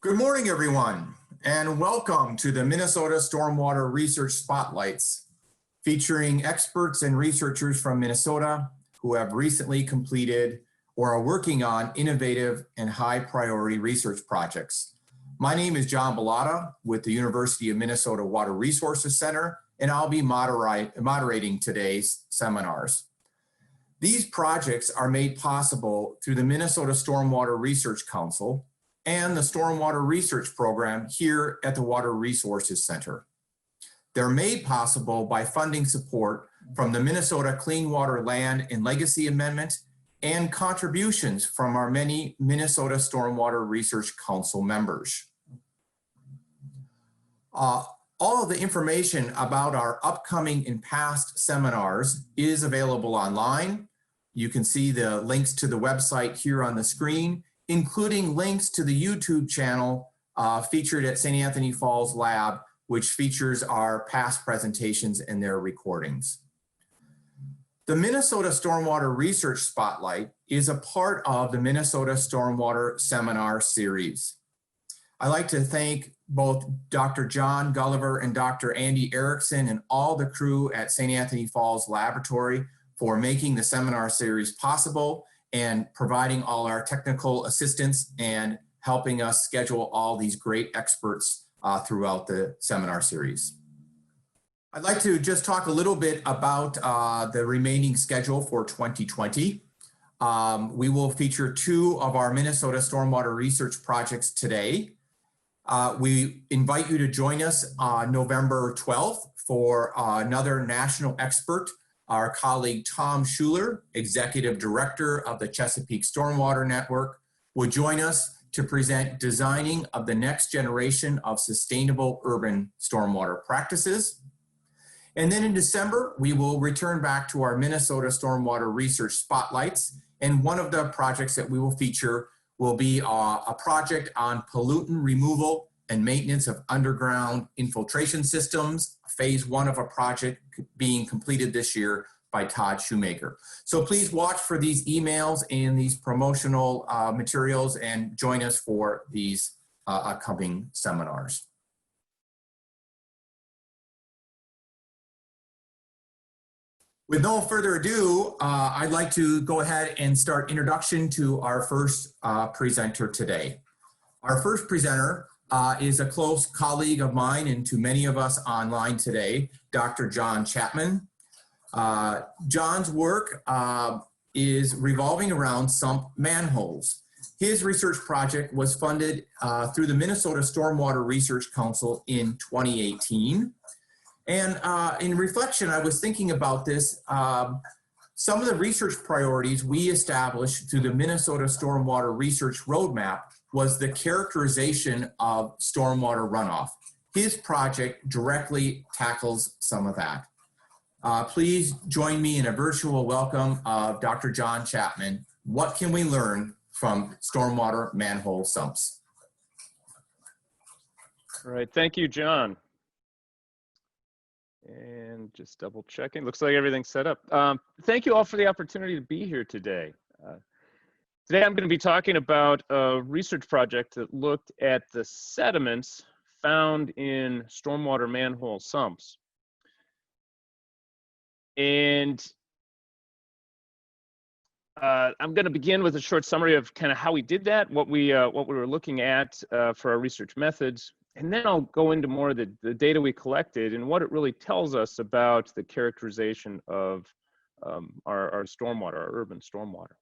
Good morning, everyone, and welcome to the Minnesota Stormwater Research Spotlights, featuring experts and researchers from Minnesota who have recently completed or are working on innovative and high priority research projects. My name is John Bilotta with the University of Minnesota Water Resources Center, and I'll be moderating today's seminars. These projects are made possible through the Minnesota Stormwater Research Council and the Stormwater Research Program here at the Water Resources Center. They're made possible by funding support from the Minnesota Clean Water Land and Legacy Amendment and contributions from our many Minnesota Stormwater Research Council members. All of the information about our upcoming and past seminars is available online. You can see the links to the website here on the screen, including links to the YouTube channel featured at St. Anthony Falls Lab, which features our past presentations and their recordings. The Minnesota Stormwater Research Spotlight is a part of the Minnesota Stormwater Seminar Series. I'd like to thank both Dr. John Gulliver and Dr. Andy Erickson and all the crew at St. Anthony Falls Laboratory for making the seminar series possible and providing all our technical assistance and helping us schedule all these great experts throughout the seminar series. I'd like to just talk a little bit about the remaining schedule for 2020. We will feature two of our Minnesota Stormwater Research projects today. We invite you to join us on November 12th for another national expert. Our colleague Tom Schuler, Executive Director of the Chesapeake Stormwater Network, will join us to present designing of the next generation of sustainable urban stormwater practices. And then in December, we will return back to our Minnesota Stormwater Research Spotlights. And one of the projects that we will feature will be a project on pollutant removal and maintenance of underground infiltration systems, phase one of a project being completed this year by Todd Shoemaker. So please watch for these emails and these promotional materials and join us for these upcoming seminars. With no further ado, I'd like to go ahead and start introduction to our first presenter today. Our first presenter is a close colleague of mine and to many of us online today, Dr. John Chapman. John's work is revolving around sump manholes. His research project was funded through the Minnesota Stormwater Research Council in 2018. And in reflection, I was thinking about this. Some of the research priorities we established through the Minnesota Stormwater Research Roadmap was the characterization of stormwater runoff. His project directly tackles some of that. Please join me in a virtual welcome of Dr. John Chapman. What can we learn from stormwater manhole sumps? All right, thank you, John. And just double checking, looks like everything's set up. Thank you all for the opportunity to be here today. Today I'm going to be talking about a research project that looked at the sediments found in stormwater manhole sumps. And I'm going to begin with a short summary of kind of how we did that, what we were looking at for our research methods. And then I'll go into more of the data we collected and what it really tells us about the characterization of our stormwater, our urban stormwater.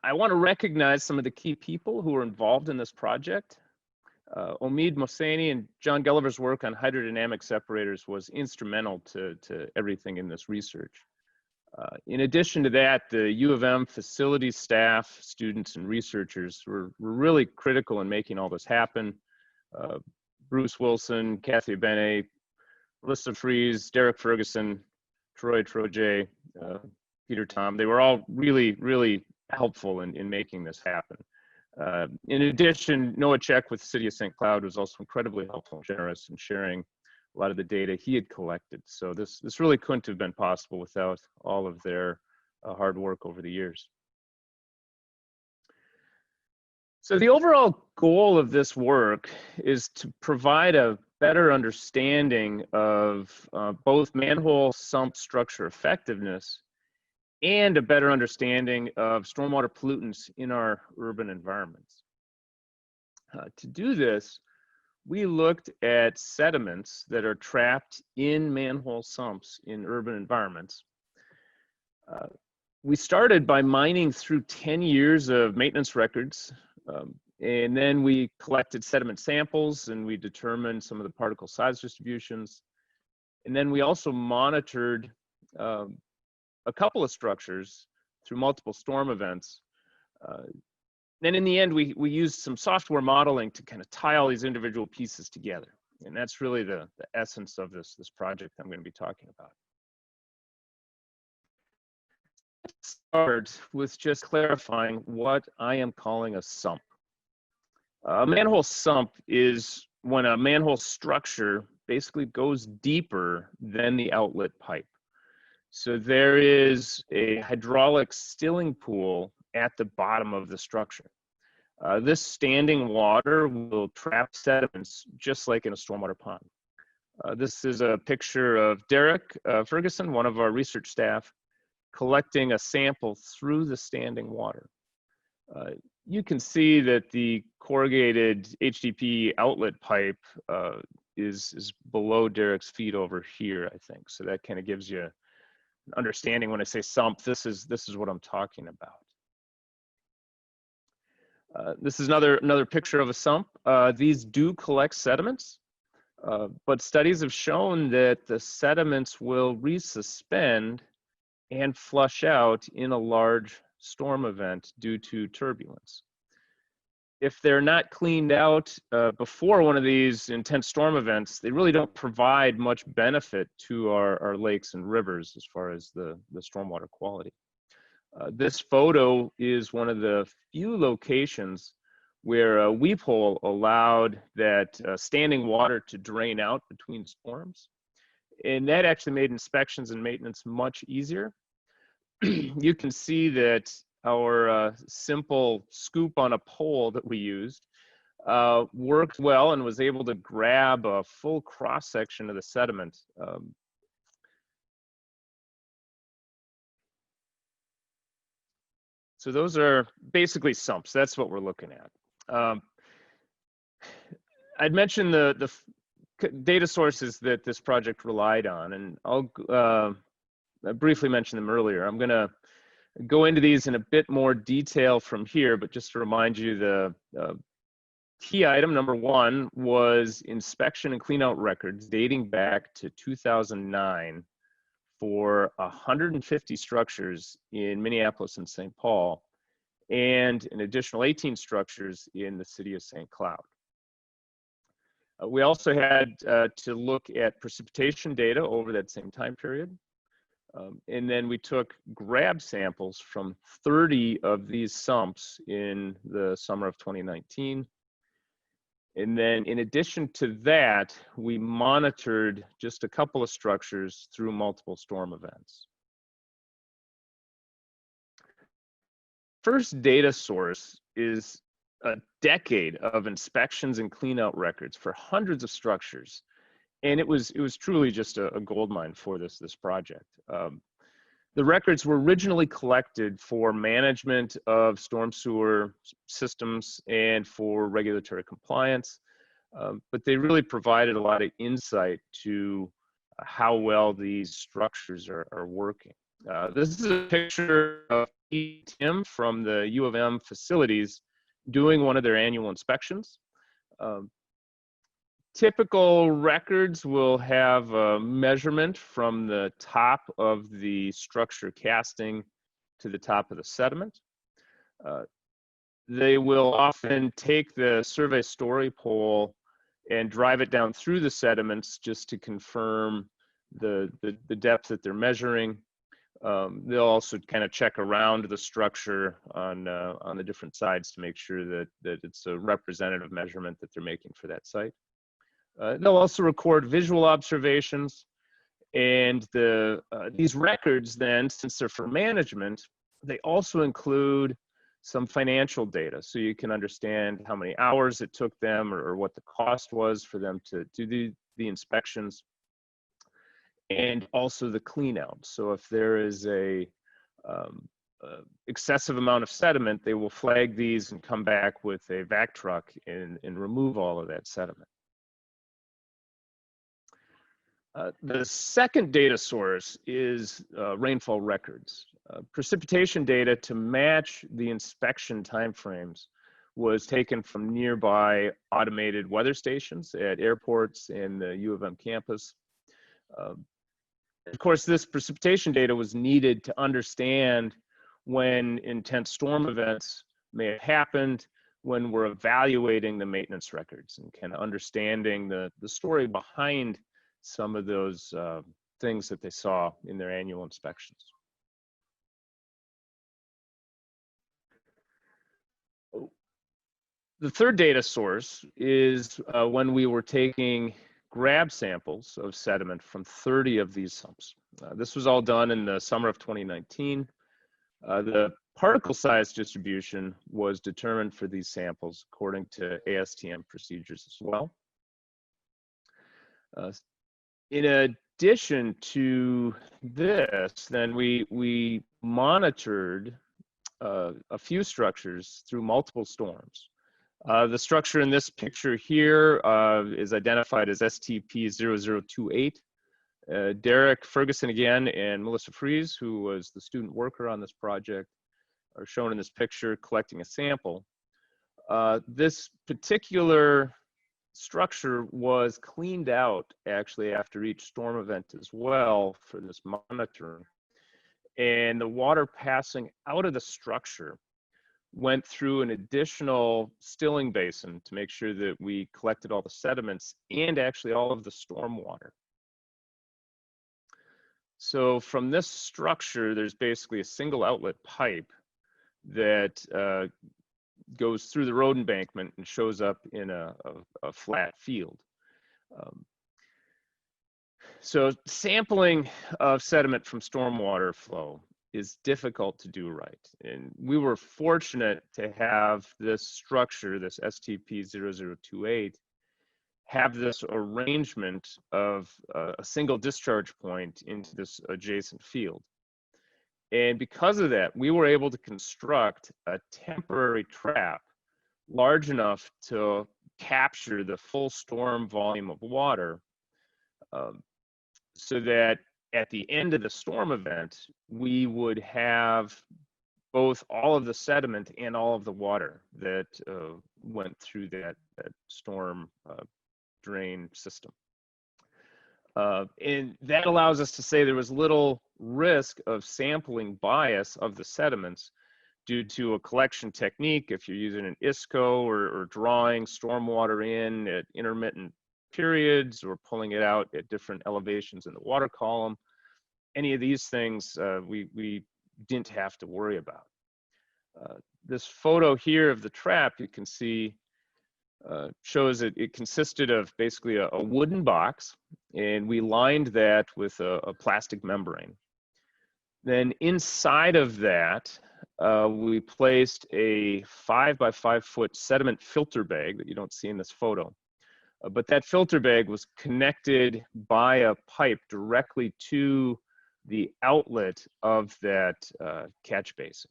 I want to recognize some of the key people who were involved in this project. Omid Mohseni and John Gulliver's work on hydrodynamic separators was instrumental to everything in this research. In addition to that, the U of M facilities staff, students, and researchers were really critical in making all this happen. Bruce Wilson, Kathy Bene, Melissa Fries, Derek Ferguson, Troy Troje, Peter Tom, they were all really helpful in making this happen. In addition, Noah Check with the City of St. Cloud was also incredibly helpful and generous in sharing a lot of the data he had collected. So this really couldn't have been possible without all of their hard work over the years. So the overall goal of this work is to provide a better understanding of both manhole sump structure effectiveness and a better understanding of stormwater pollutants in our urban environments. To do this, we looked at sediments that are trapped in manhole sumps in urban environments. We started by mining through 10 years of maintenance records, and then we collected sediment samples and we determined some of the particle size distributions. And then we also monitored a couple of structures through multiple storm events. Then in the end, we used some software modeling to kind of tie all these individual pieces together. And that's really the essence of this project I'm going to be talking about. Let's start with just clarifying what I am calling a sump. A manhole sump is when a manhole structure basically goes deeper than the outlet pipe. So there is a hydraulic stilling pool at the bottom of the structure. This standing water will trap sediments just like in a stormwater pond. This is a picture of Derek Ferguson, one of our research staff, collecting a sample through the standing water. You can see that the corrugated HDPE outlet pipe is below Derek's feet over here, I think. So that kind of gives you an understanding when I say sump, this is what I'm talking about. This is another picture of a sump. These do collect sediments, but studies have shown that the sediments will resuspend and flush out in a large storm event due to turbulence. If they're not cleaned out before one of these intense storm events, they really don't provide much benefit to our lakes and rivers as far as the stormwater quality. This photo is one of the few locations where a weep hole allowed that standing water to drain out between storms. And that actually made inspections and maintenance much easier. You can see that our simple scoop on a pole that we used worked well and was able to grab a full cross-section of the sediment. So those are basically sumps. That's what we're looking at. I'd mentioned the data sources that this project relied on, and I'll briefly mention them earlier. I'm going to go into these in a bit more detail from here, but just to remind you, the key item number one was inspection and cleanout records dating back to 2009 for 150 structures in Minneapolis and St. Paul, and an additional 18 structures in the city of St. Cloud. We also had to look at precipitation data over that same time period. And then we took grab samples from 30 of these sumps in the summer of 2019. And then in addition to that, we monitored just a couple of structures through multiple storm events. First data source is a decade of inspections and cleanout records for hundreds of structures. And it was truly just a goldmine for this project. The records were originally collected for management of storm sewer systems and for regulatory compliance, but they really provided a lot of insight to how well these structures are working. This is a picture of Tim from the U of M facilities doing one of their annual inspections. Typical records will have a measurement from the top of the structure casting to the top of the sediment. They will often take the survey story pole and drive it down through the sediments just to confirm the depth that they're measuring. They'll also kind of check around the structure on the different sides to make sure that it's a representative measurement that they're making for that site. They'll also record visual observations, And these records then, since they're for management, they also include some financial data. So you can understand how many hours it took them or what the cost was for them to do the inspections, and also the clean out. So if there is a excessive amount of sediment, they will flag these and come back with a vac truck and remove all of that sediment. The second data source is rainfall records. Precipitation data to match the inspection timeframes was taken from nearby automated weather stations at airports and the U of M campus. Of course, this precipitation data was needed to understand when intense storm events may have happened, when we're evaluating the maintenance records and kind of understanding the story behind some of those things that they saw in their annual inspections. The third data source is when we were taking grab samples of sediment from 30 of these sumps. This was all done in the summer of 2019. The particle size distribution was determined for these samples according to ASTM procedures as well. In addition to this, then we monitored a few structures through multiple storms. The structure in this picture here is identified as STP-0028. Derek Ferguson again and Melissa Fries, who was the student worker on this project, are shown in this picture collecting a sample. This particular structure was cleaned out actually after each storm event as well for this monitoring. And the water passing out of the structure went through an additional stilling basin to make sure that we collected all the sediments and actually all of the storm water. So from this structure, there's basically a single outlet pipe that goes through the road embankment and shows up in a flat field. So sampling of sediment from stormwater flow is difficult to do right. And we were fortunate to have this structure, this STP-0028, have this arrangement of a single discharge point into this adjacent field. And because of that, we were able to construct a temporary trap large enough to capture the full storm volume of water, so that at the end of the storm event, we would have both all of the sediment and all of the water that went through that storm drain system. And that allows us to say there was little risk of sampling bias of the sediments due to a collection technique. If you're using an ISCO or drawing stormwater in at intermittent periods or pulling it out at different elevations in the water column, any of these things we didn't have to worry about. This photo here of the trap, you can see, shows it consisted of basically a wooden box, and we lined that with a plastic membrane. Then inside of that, we placed a 5 by 5 foot sediment filter bag that you don't see in this photo. But that filter bag was connected by a pipe directly to the outlet of that catch basin.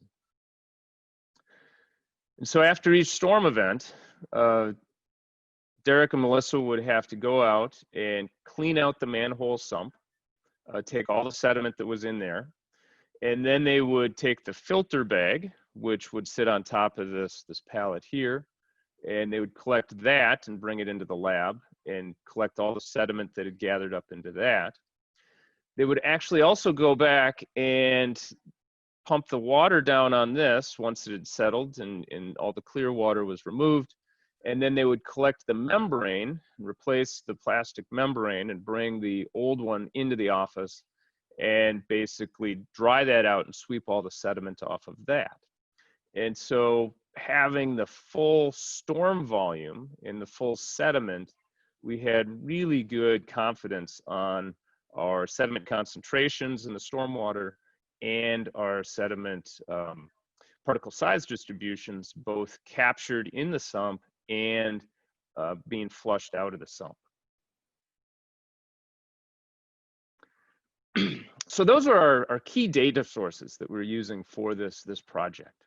And so after each storm event, Derek and Melissa would have to go out and clean out the manhole sump, take all the sediment that was in there, and then they would take the filter bag, which would sit on top of this pallet here, and they would collect that and bring it into the lab and collect all the sediment that had gathered up into that. They would actually also go back and pump the water down on this once it had settled and all the clear water was removed. And then they would collect the membrane, replace the plastic membrane, and bring the old one into the office and basically dry that out and sweep all the sediment off of that. And so having the full storm volume and the full sediment, we had really good confidence on our sediment concentrations in the stormwater, and our sediment particle size distributions, both captured in the sump and being flushed out of the sump. So those are our key data sources that we're using for this project.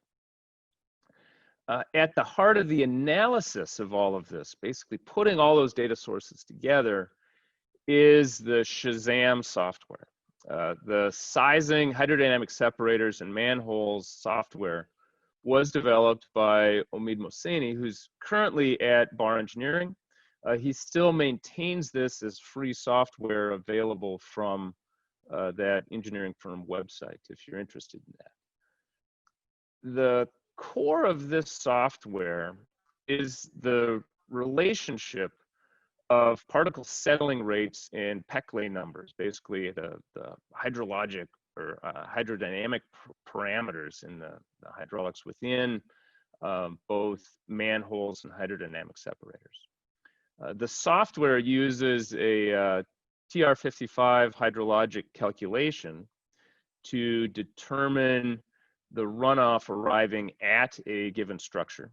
At the heart of the analysis of all of this, basically putting all those data sources together, is the Shazam software. The sizing, hydrodynamic separators, and manholes software was developed by Omid Mohseni, who's currently at Bar Engineering. He still maintains this as free software available from that engineering firm website, if you're interested in that. The core of this software is the relationship of particle settling rates and Peclet numbers, basically the hydrologic or hydrodynamic parameters in the hydraulics within both manholes and hydrodynamic separators. The software uses a TR55 hydrologic calculation to determine the runoff arriving at a given structure.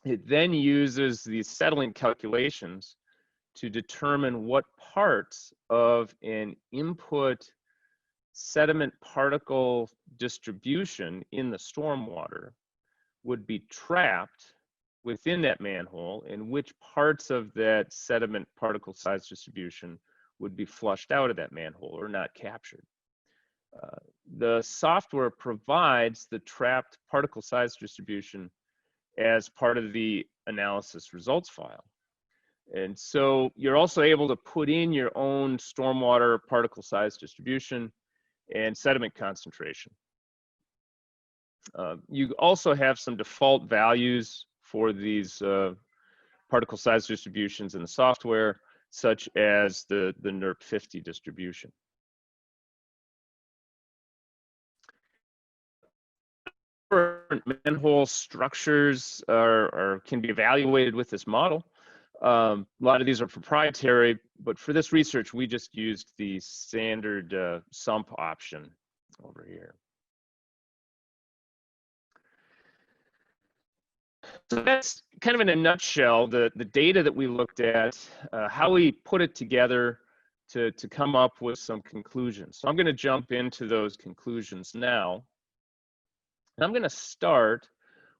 It then uses these settling calculations to determine what parts of an input sediment particle distribution in the stormwater would be trapped within that manhole and which parts of that sediment particle size distribution would be flushed out of that manhole or not captured. The software provides the trapped particle size distribution as part of the analysis results file. And so you're also able to put in your own stormwater particle size distribution and sediment concentration. You also have some default values for these particle size distributions in the software, such as the NERP 50 distribution. Manhole structures can be evaluated with this model. A lot of these are proprietary, but for this research, we just used the standard sump option over here. So that's kind of in a nutshell, the data that we looked at, how we put it together to come up with some conclusions. So I'm going to jump into those conclusions now. And I'm going to start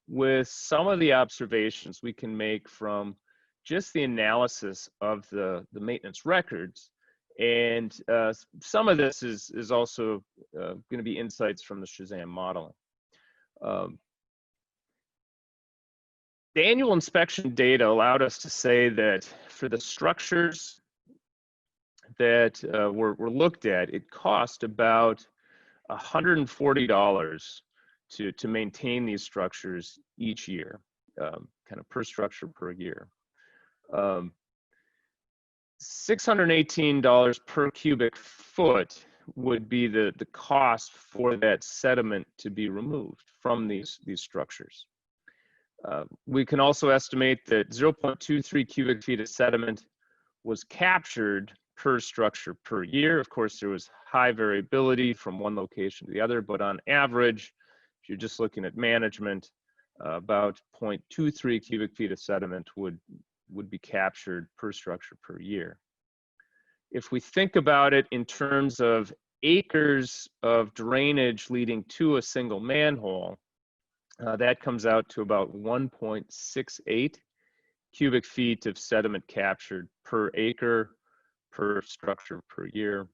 with some of the observations we can make from just the analysis of the maintenance records. And some of this is also going to be insights from the Shazam modeling. The annual inspection data allowed us to say that for the structures that were looked at, it cost about $140 to maintain these structures each year, kind of per structure per year. $618 per cubic foot would be the cost for that sediment to be removed from these structures. We can also estimate that 0.23 cubic feet of sediment was captured per structure per year. Of course, there was high variability from one location to the other, but on average, if you're just looking at management, about 0.23 cubic feet of sediment would be captured per structure per year. If we think about it in terms of acres of drainage leading to a single manhole, that comes out to about 1.68 cubic feet of sediment captured per acre per structure per year.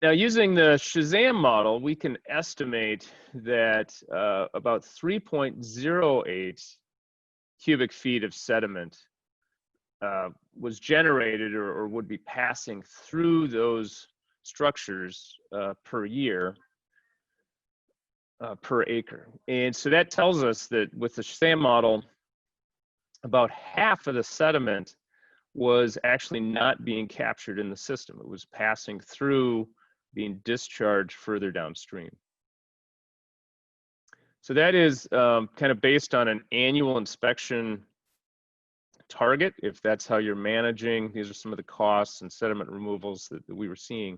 Now, using the Shazam model, we can estimate that about 3.08 cubic feet of sediment was generated or would be passing through those structures per year per acre. And so that tells us that with the Shazam model, about half of the sediment was actually not being captured in the system. It was passing through, being discharged further downstream. So that is kind of based on an annual inspection target, if that's how you're managing. These are some of the costs and sediment removals that we were seeing.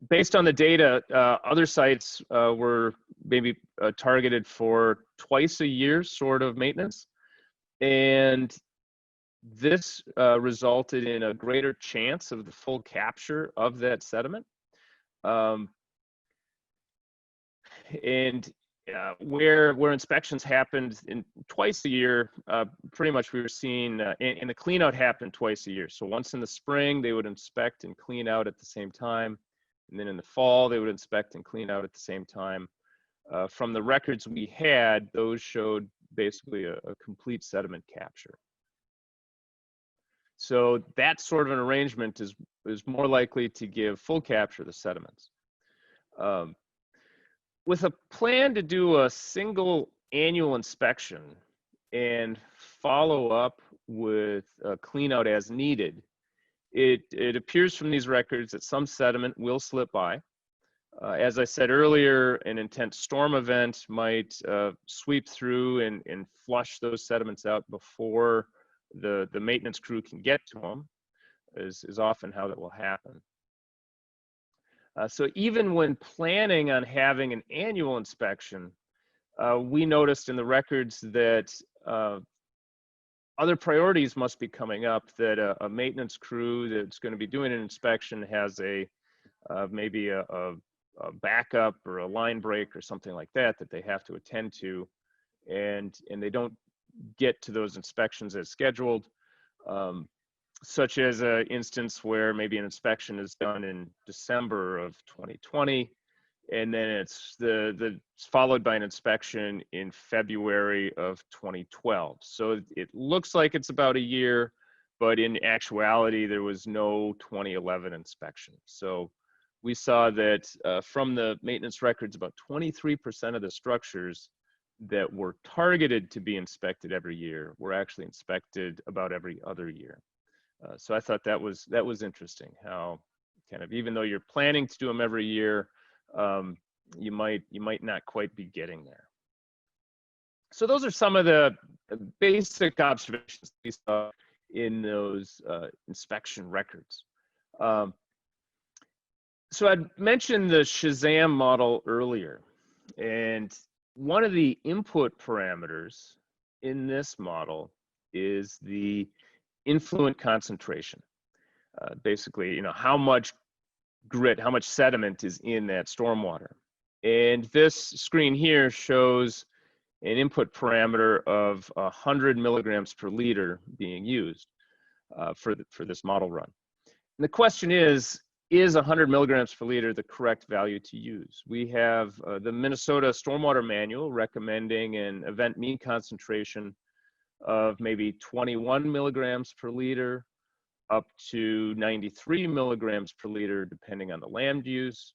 Based on the data, other sites were maybe targeted for twice a year sort of maintenance. And this resulted in a greater chance of the full capture of that sediment. Where inspections happened in twice a year, pretty much we were seeing, and the clean out happened twice a year. So once in the spring, they would inspect and clean out at the same time. And then in the fall, they would inspect and clean out at the same time. From the records we had, those showed basically a complete sediment capture. So that sort of an arrangement is more likely to give full capture of the sediments. With a plan to do a single annual inspection and follow up with a clean out as needed, it appears from these records that some sediment will slip by. As I said earlier, an intense storm event might sweep through and flush those sediments out before the maintenance crew can get to them, is often how that will happen. So even when planning on having an annual inspection, we noticed in the records that other priorities must be coming up, that a maintenance crew that's going to be doing an inspection has maybe a backup or a line break or something like that they have to attend to, and they don't get to those inspections as scheduled, such as an instance where maybe an inspection is done in December of 2020, and then it's followed by an inspection in February of 2012. So it looks like it's about a year, but in actuality, there was no 2011 inspection. So we saw that from the maintenance records, about 23% of the structures that were targeted to be inspected every year were actually inspected about every other year. So I thought that was interesting, how kind of, even though you're planning to do them every year, you might not quite be getting there. So those are some of the basic observations we saw in those inspection records. So I'd mentioned the Shazam model earlier, and one of the input parameters in this model is the influent concentration. Basically, how much grit, how much sediment is in that stormwater. And this screen here shows an input parameter of 100 milligrams per liter being used for this model run. And the question is 100 milligrams per liter the correct value to use? We have the Minnesota Stormwater Manual recommending an event mean concentration of maybe 21 milligrams per liter up to 93 milligrams per liter, depending on the land use.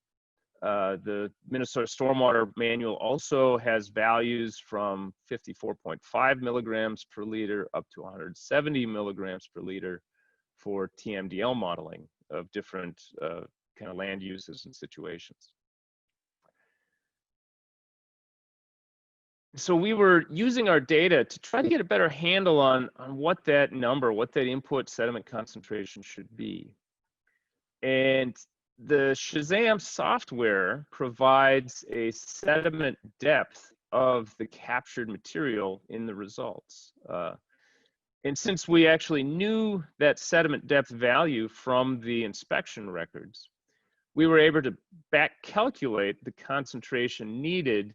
The Minnesota Stormwater Manual also has values from 54.5 milligrams per liter up to 170 milligrams per liter for TMDL modeling of different kind of land uses and situations. So we were using our data to try to get a better handle on what that number, what that input sediment concentration should be. And the Shazam software provides a sediment depth of the captured material in the results. And since we actually knew that sediment depth value from the inspection records, we were able to back calculate the concentration needed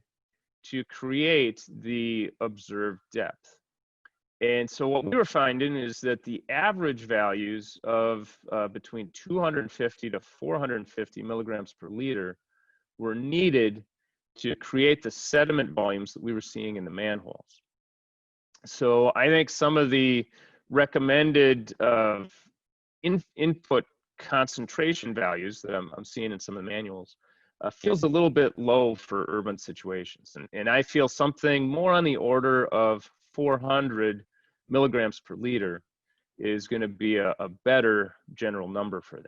to create the observed depth. And so what we were finding is that the average values of between 250 to 450 milligrams per liter were needed to create the sediment volumes that we were seeing in the manholes. So I think some of the recommended input concentration values that I'm seeing in some of the manuals feels a little bit low for urban situations. And I feel something more on the order of 400 milligrams per liter is going to be a better general number for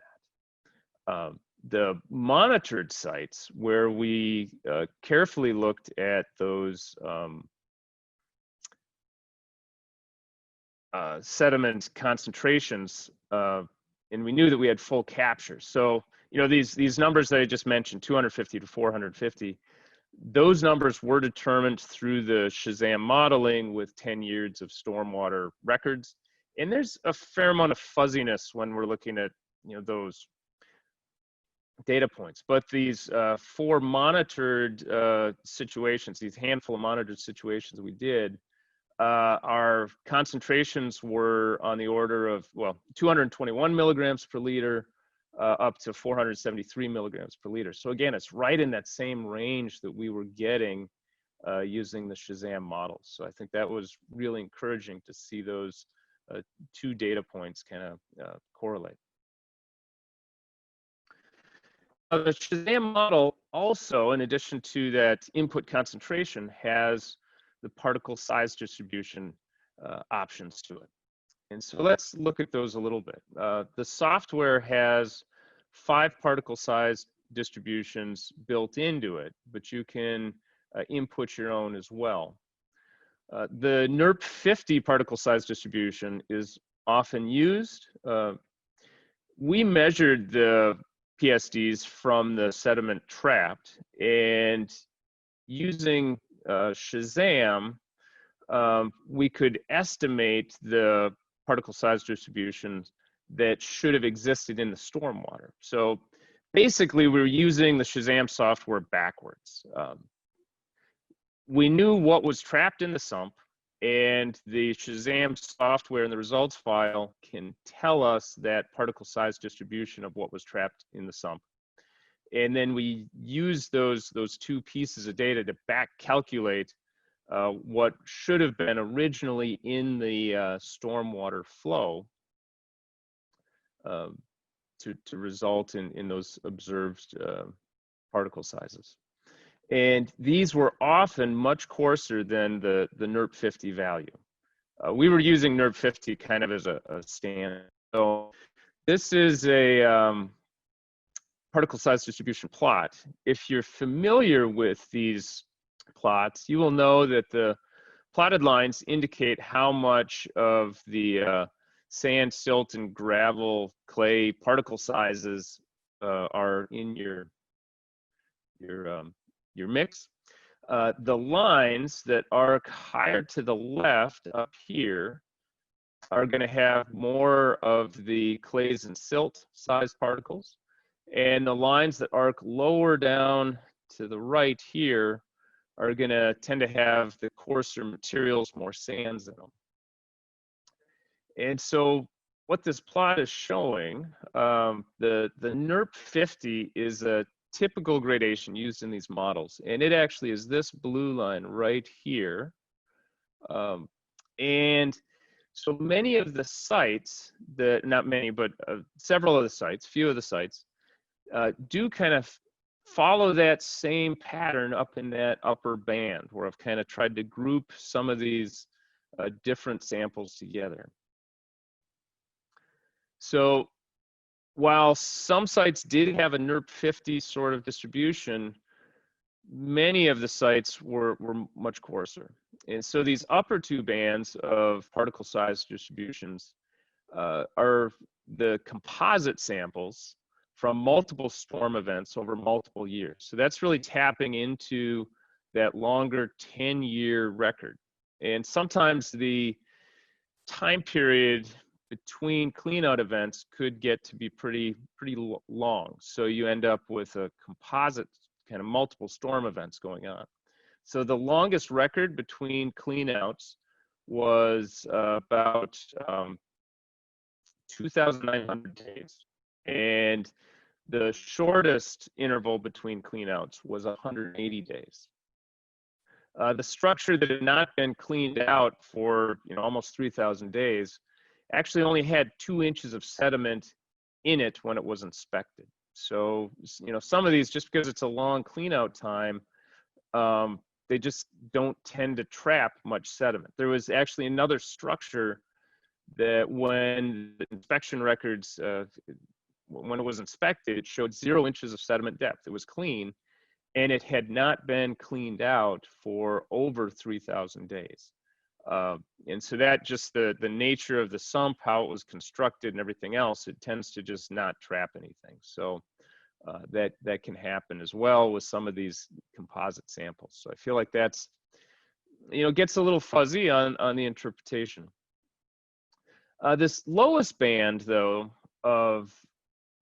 that. The monitored sites where we carefully looked at those sediment concentrations, and we knew that we had full capture. So, you know, these numbers that I just mentioned, 250 to 450, those numbers were determined through the Shazam modeling with 10 years of stormwater records. And there's a fair amount of fuzziness when we're looking at, you know, those data points. But these 4 monitored situations, these handful of monitored situations we did, our concentrations were on the order of, well, 221 milligrams per liter up to 473 milligrams per liter. So again, it's right in that same range that we were getting using the Shazam models. So I think that was really encouraging to see those 2 data points kind of correlate. The Shazam model also, in addition to that input concentration, has the particle size distribution options to it. And so let's look at those a little bit. The software has 5 particle size distributions built into it, but you can input your own as well. The NERP 50 particle size distribution is often used. We measured the PSDs from the sediment trapped, and using Shazam, we could estimate the particle size distributions that should have existed in the stormwater. So basically, we're using the Shazam software backwards. We knew what was trapped in the sump, and the Shazam software in the results file can tell us that particle size distribution of what was trapped in the sump. And then we use those 2 pieces of data to back calculate what should have been originally in the stormwater flow to result in those observed particle sizes. And these were often much coarser than the NERP 50 value. We were using NERP 50 kind of as a standard. So this is a particle size distribution plot. If you're familiar with these plots, you will know that the plotted lines indicate how much of the sand, silt, and gravel, clay particle sizes are in your mix. The lines that are higher to the left up here are going to have more of the clays and silt size particles, and the lines that arc lower down to the right here are going to tend to have the coarser materials, more sands in them. And so what this plot is showing, the NERP 50 is a typical gradation used in these models, and it actually is this blue line right here. And so many of the sites, not many, but several of the sites, few of the sites, do kind of follow that same pattern up in that upper band, where I've kind of tried to group some of these different samples together. So while some sites did have a NERP 50 sort of distribution, many of the sites were much coarser. And so these upper 2 bands of particle size distributions are the composite samples from multiple storm events over multiple years. So that's really tapping into that longer 10-year record. And sometimes the time period between cleanout events could get to be pretty long. So you end up with a composite kind of multiple storm events going on. So the longest record between cleanouts was about 2,900 days. And the shortest interval between cleanouts was 180 days. The structure that had not been cleaned out for almost 3,000 days actually only had 2 inches of sediment in it when it was inspected. So, some of these, just because it's a long cleanout time, they just don't tend to trap much sediment. There was actually another structure that when the inspection records, when it was inspected, it showed 0 inches of sediment depth. It was clean, and it had not been cleaned out for over 3,000 days. And so that just the nature of the sump, how it was constructed and everything else, it tends to just not trap anything. So that can happen as well with some of these composite samples. So I feel like that's, gets a little fuzzy on the interpretation. This lowest band, though, of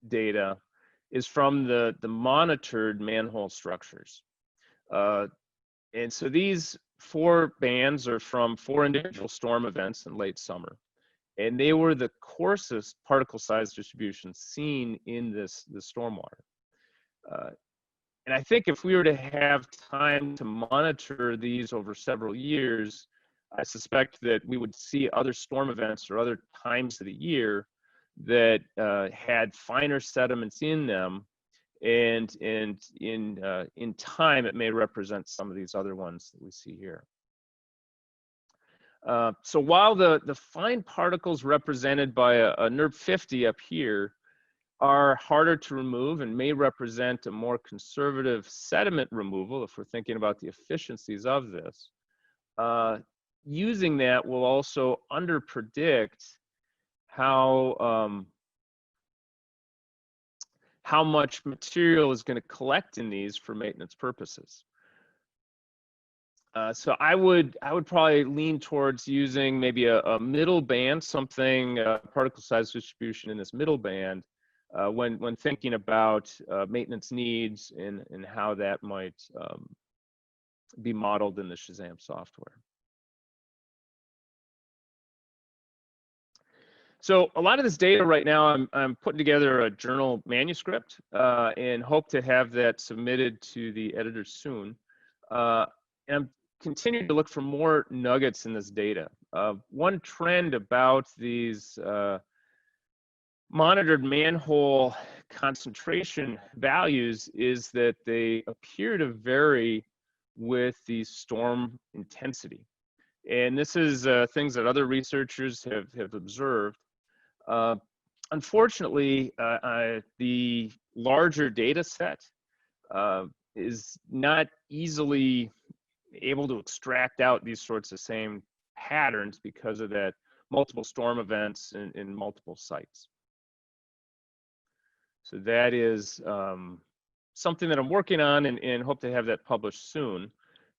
data is from the monitored manhole structures. And so these 4 bands are from 4 individual storm events in late summer. And they were the coarsest particle size distribution seen in this stormwater. And I think if we were to have time to monitor these over several years, I suspect that we would see other storm events or other times of the year that had finer sediments in them, and in time it may represent some of these other ones that we see here. So while the fine particles represented by a NERP 50 up here are harder to remove and may represent a more conservative sediment removal, if we're thinking about the efficiencies of this, using that will also underpredict how much material is going to collect in these for maintenance purposes. So I would probably lean towards using maybe a middle band, something particle size distribution in this middle band when thinking about maintenance needs and how that might be modeled in the Shazam software. So a lot of this data right now, I'm putting together a journal manuscript and hope to have that submitted to the editor soon. And I'm continuing to look for more nuggets in this data. One trend about these monitored manhole concentration values is that they appear to vary with the storm intensity. And this is things that other researchers have observed. Unfortunately, the larger data set is not easily able to extract out these sorts of same patterns because of that multiple storm events in multiple sites. So that is something that I'm working on and hope to have that published soon.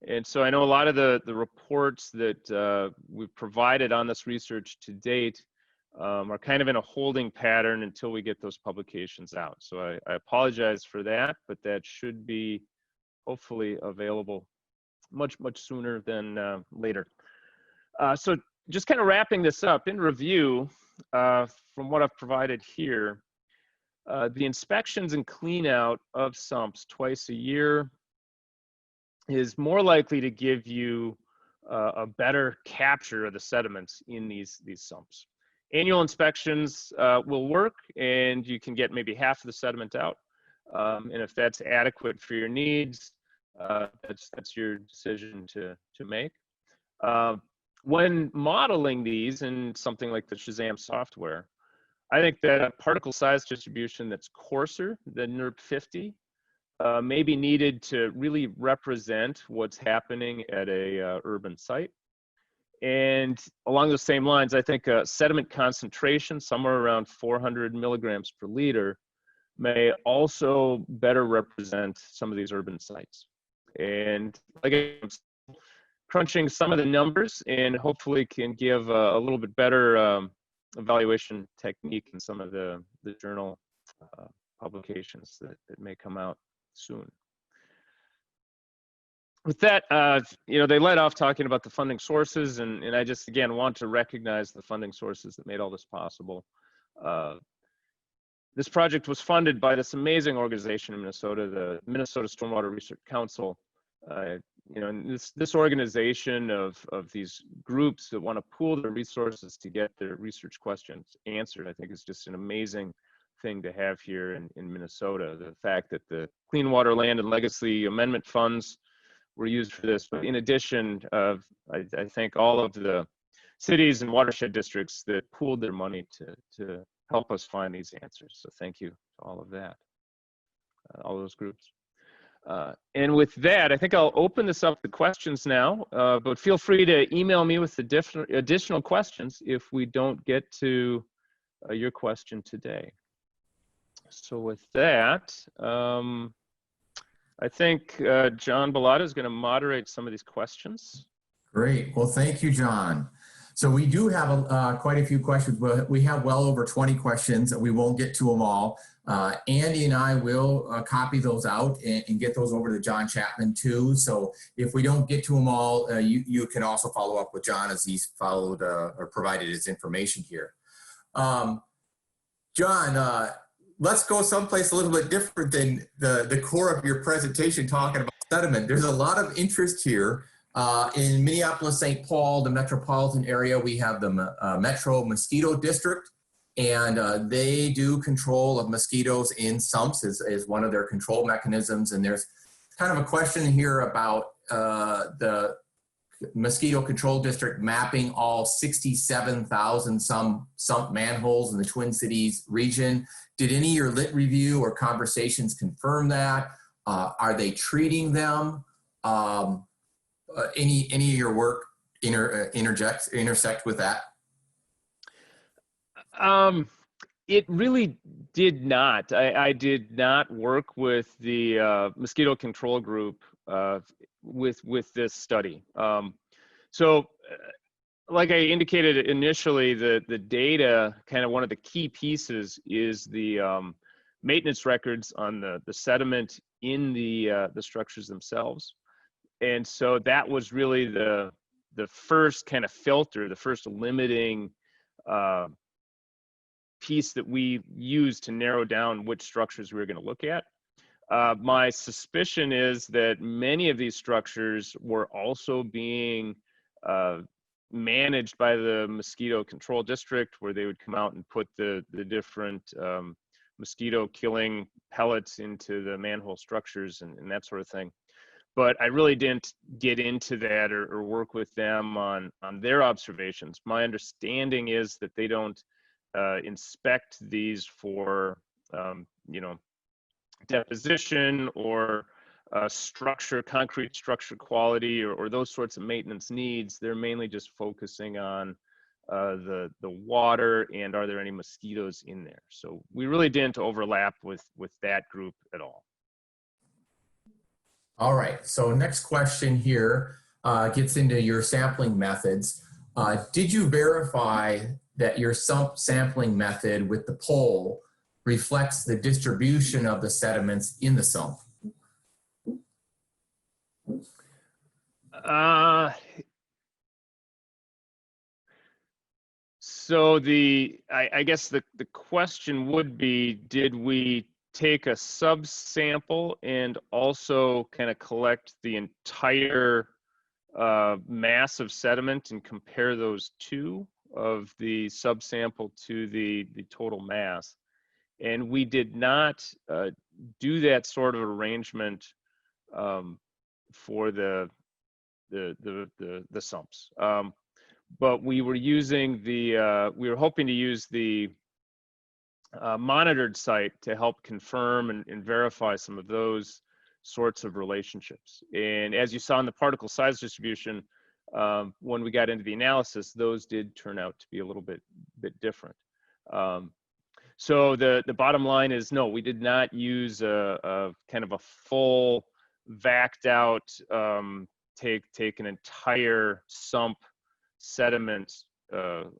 And so I know a lot of the reports that we've provided on this research to date are kind of in a holding pattern until we get those publications out. So I apologize for that, but that should be hopefully available much sooner than later. So just kind of wrapping this up, in review, from what I've provided here, the inspections and clean out of sumps twice a year is more likely to give you a better capture of the sediments in these sumps. Annual inspections will work, and you can get maybe half of the sediment out. And if that's adequate for your needs, that's your decision to make. When modeling these in something like the Shazam software, I think that a particle size distribution that's coarser than NERP 50 may be needed to really represent what's happening at a urban site. And along those same lines, I think a sediment concentration somewhere around 400 milligrams per liter may also better represent some of these urban sites. And again, I'm crunching some of the numbers and hopefully can give a little bit better evaluation technique in some of the journal publications that may come out soon. With that, they led off talking about the funding sources, and I just, again, want to recognize the funding sources that made all this possible. This project was funded by this amazing organization in Minnesota, the Minnesota Stormwater Research Council. And this organization of these groups that want to pool their resources to get their research questions answered, I think is just an amazing thing to have here in Minnesota. The fact that the Clean Water, Land, and Legacy Amendment funds were used for this, but in addition, I thank all of the cities and watershed districts that pooled their money to help us find these answers. So thank you to all of that, all those groups. And with that, I think I'll open this up to questions now, but feel free to email me with additional questions if we don't get to your question today. So with that, I think John Bilotta is going to moderate some of these questions. Great. Well, thank you, John. So we do have quite a few questions. We have well over 20 questions. We won't get to them all. Andy and I will copy those out and get those over to John Chapman too. So if we don't get to them all, you can also follow up with John as he's followed or provided his information here. John, let's go someplace a little bit different than the core of your presentation talking about sediment. There's a lot of interest here. In Minneapolis-St. Paul, the metropolitan area, we have the Metro Mosquito District, and they do control of mosquitoes in sumps as one of their control mechanisms. And there's kind of a question here about the Mosquito Control District mapping all 67,000 sump manholes in the Twin Cities region. Did any of your lit review or conversations confirm that? Are they treating them? Any of your work intersect with that? It really did not. I did not work with the mosquito control group with this study. Like I indicated initially, the data, kind of one of the key pieces is the maintenance records on the sediment in the structures themselves. And so that was really the first kind of filter, the first limiting piece that we used to narrow down which structures we were going to look at. My suspicion is that many of these structures were also being managed by the mosquito control district, where they would come out and put the different mosquito killing pellets into the manhole structures and that sort of thing. But I really didn't get into that or work with them on their observations. My understanding is that they don't inspect these for, deposition or concrete structure quality or those sorts of maintenance needs. They're mainly just focusing on the water and are there any mosquitoes in there. So we really didn't overlap with that group at all. All right, so next question here gets into your sampling methods. Did you verify that your sump sampling method with the pole reflects the distribution of the sediments in the sump? So I guess the question would be, did we take a subsample and also kind of collect the entire mass of sediment and compare those two, of the subsample to the total mass? And we did not do that sort of arrangement for the sumps. But we were using we were hoping to use the monitored site to help confirm and verify some of those sorts of relationships. And as you saw in the particle size distribution, when we got into the analysis, those did turn out to be a little bit different. So the bottom line is, no, we did not use a kind of a full vacked out, take an entire sump sediment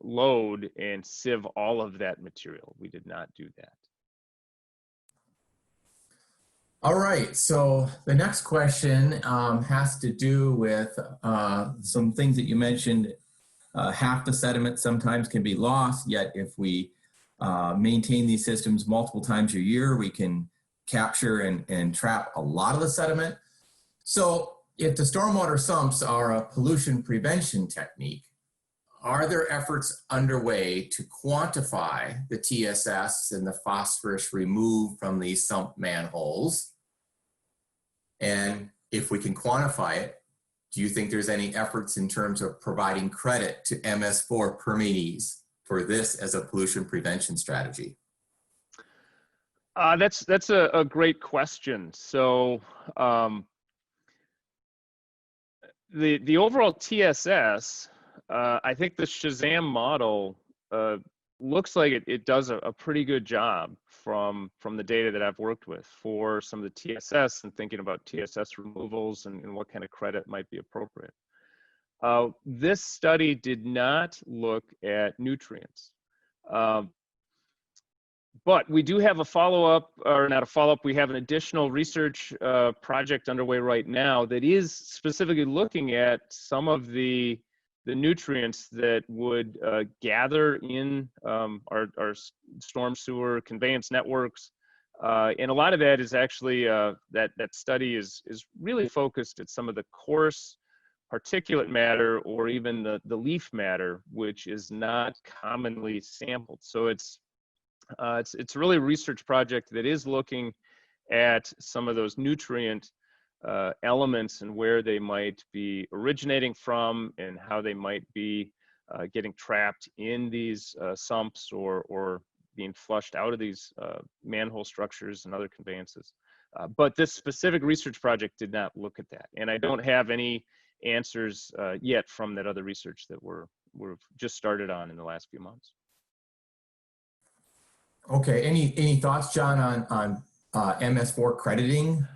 load and sieve all of that material. We did not do that. All right, so the next question has to do with some things that you mentioned. Half the sediment sometimes can be lost, yet if we maintain these systems multiple times a year, we can capture and trap a lot of the sediment. So if the stormwater sumps are a pollution prevention technique, are there efforts underway to quantify the TSS and the phosphorus removed from these sump manholes? And if we can quantify it, do you think there's any efforts in terms of providing credit to MS4 permittees for this as a pollution prevention strategy? That's a great question. So the overall TSS, I think the Shazam model looks like it does a pretty good job from the data that I've worked with for some of the TSS and thinking about TSS removals and what kind of credit might be appropriate. This study did not look at nutrients. But we do have a follow-up, or not a follow-up, we have an additional research project underway right now that is specifically looking at some of the nutrients that would gather in our storm sewer conveyance networks. And a lot of that is actually, that study is really focused at some of the coarse particulate matter or even the leaf matter, which is not commonly sampled. So it's really a research project that is looking at some of those nutrient elements and where they might be originating from and how they might be getting trapped in these sumps or being flushed out of these manhole structures and other conveyances. But this specific research project did not look at that. And I don't have any answers yet from that other research that we've just started on in the last few months. Okay, any thoughts, John, on MS4 crediting?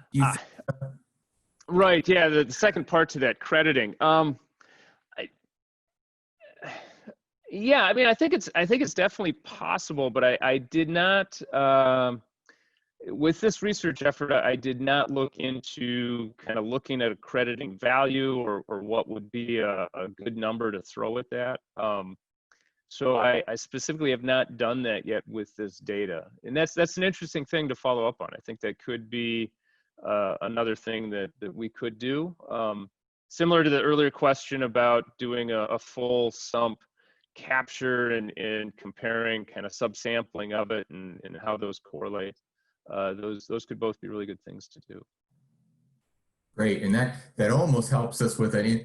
Right, yeah, the second part to that, crediting. Yeah, I mean, I think it's definitely possible, but I did not, with this research effort, I did not look into kind of looking at a crediting value or what would be a good number to throw at that. So I specifically have not done that yet with this data. And that's an interesting thing to follow up on. I think that could be another thing that we could do. Similar to the earlier question about doing a full sump capture and comparing kind of subsampling of it and how those correlate. Those could both be really good things to do. Great, and that almost helps us with an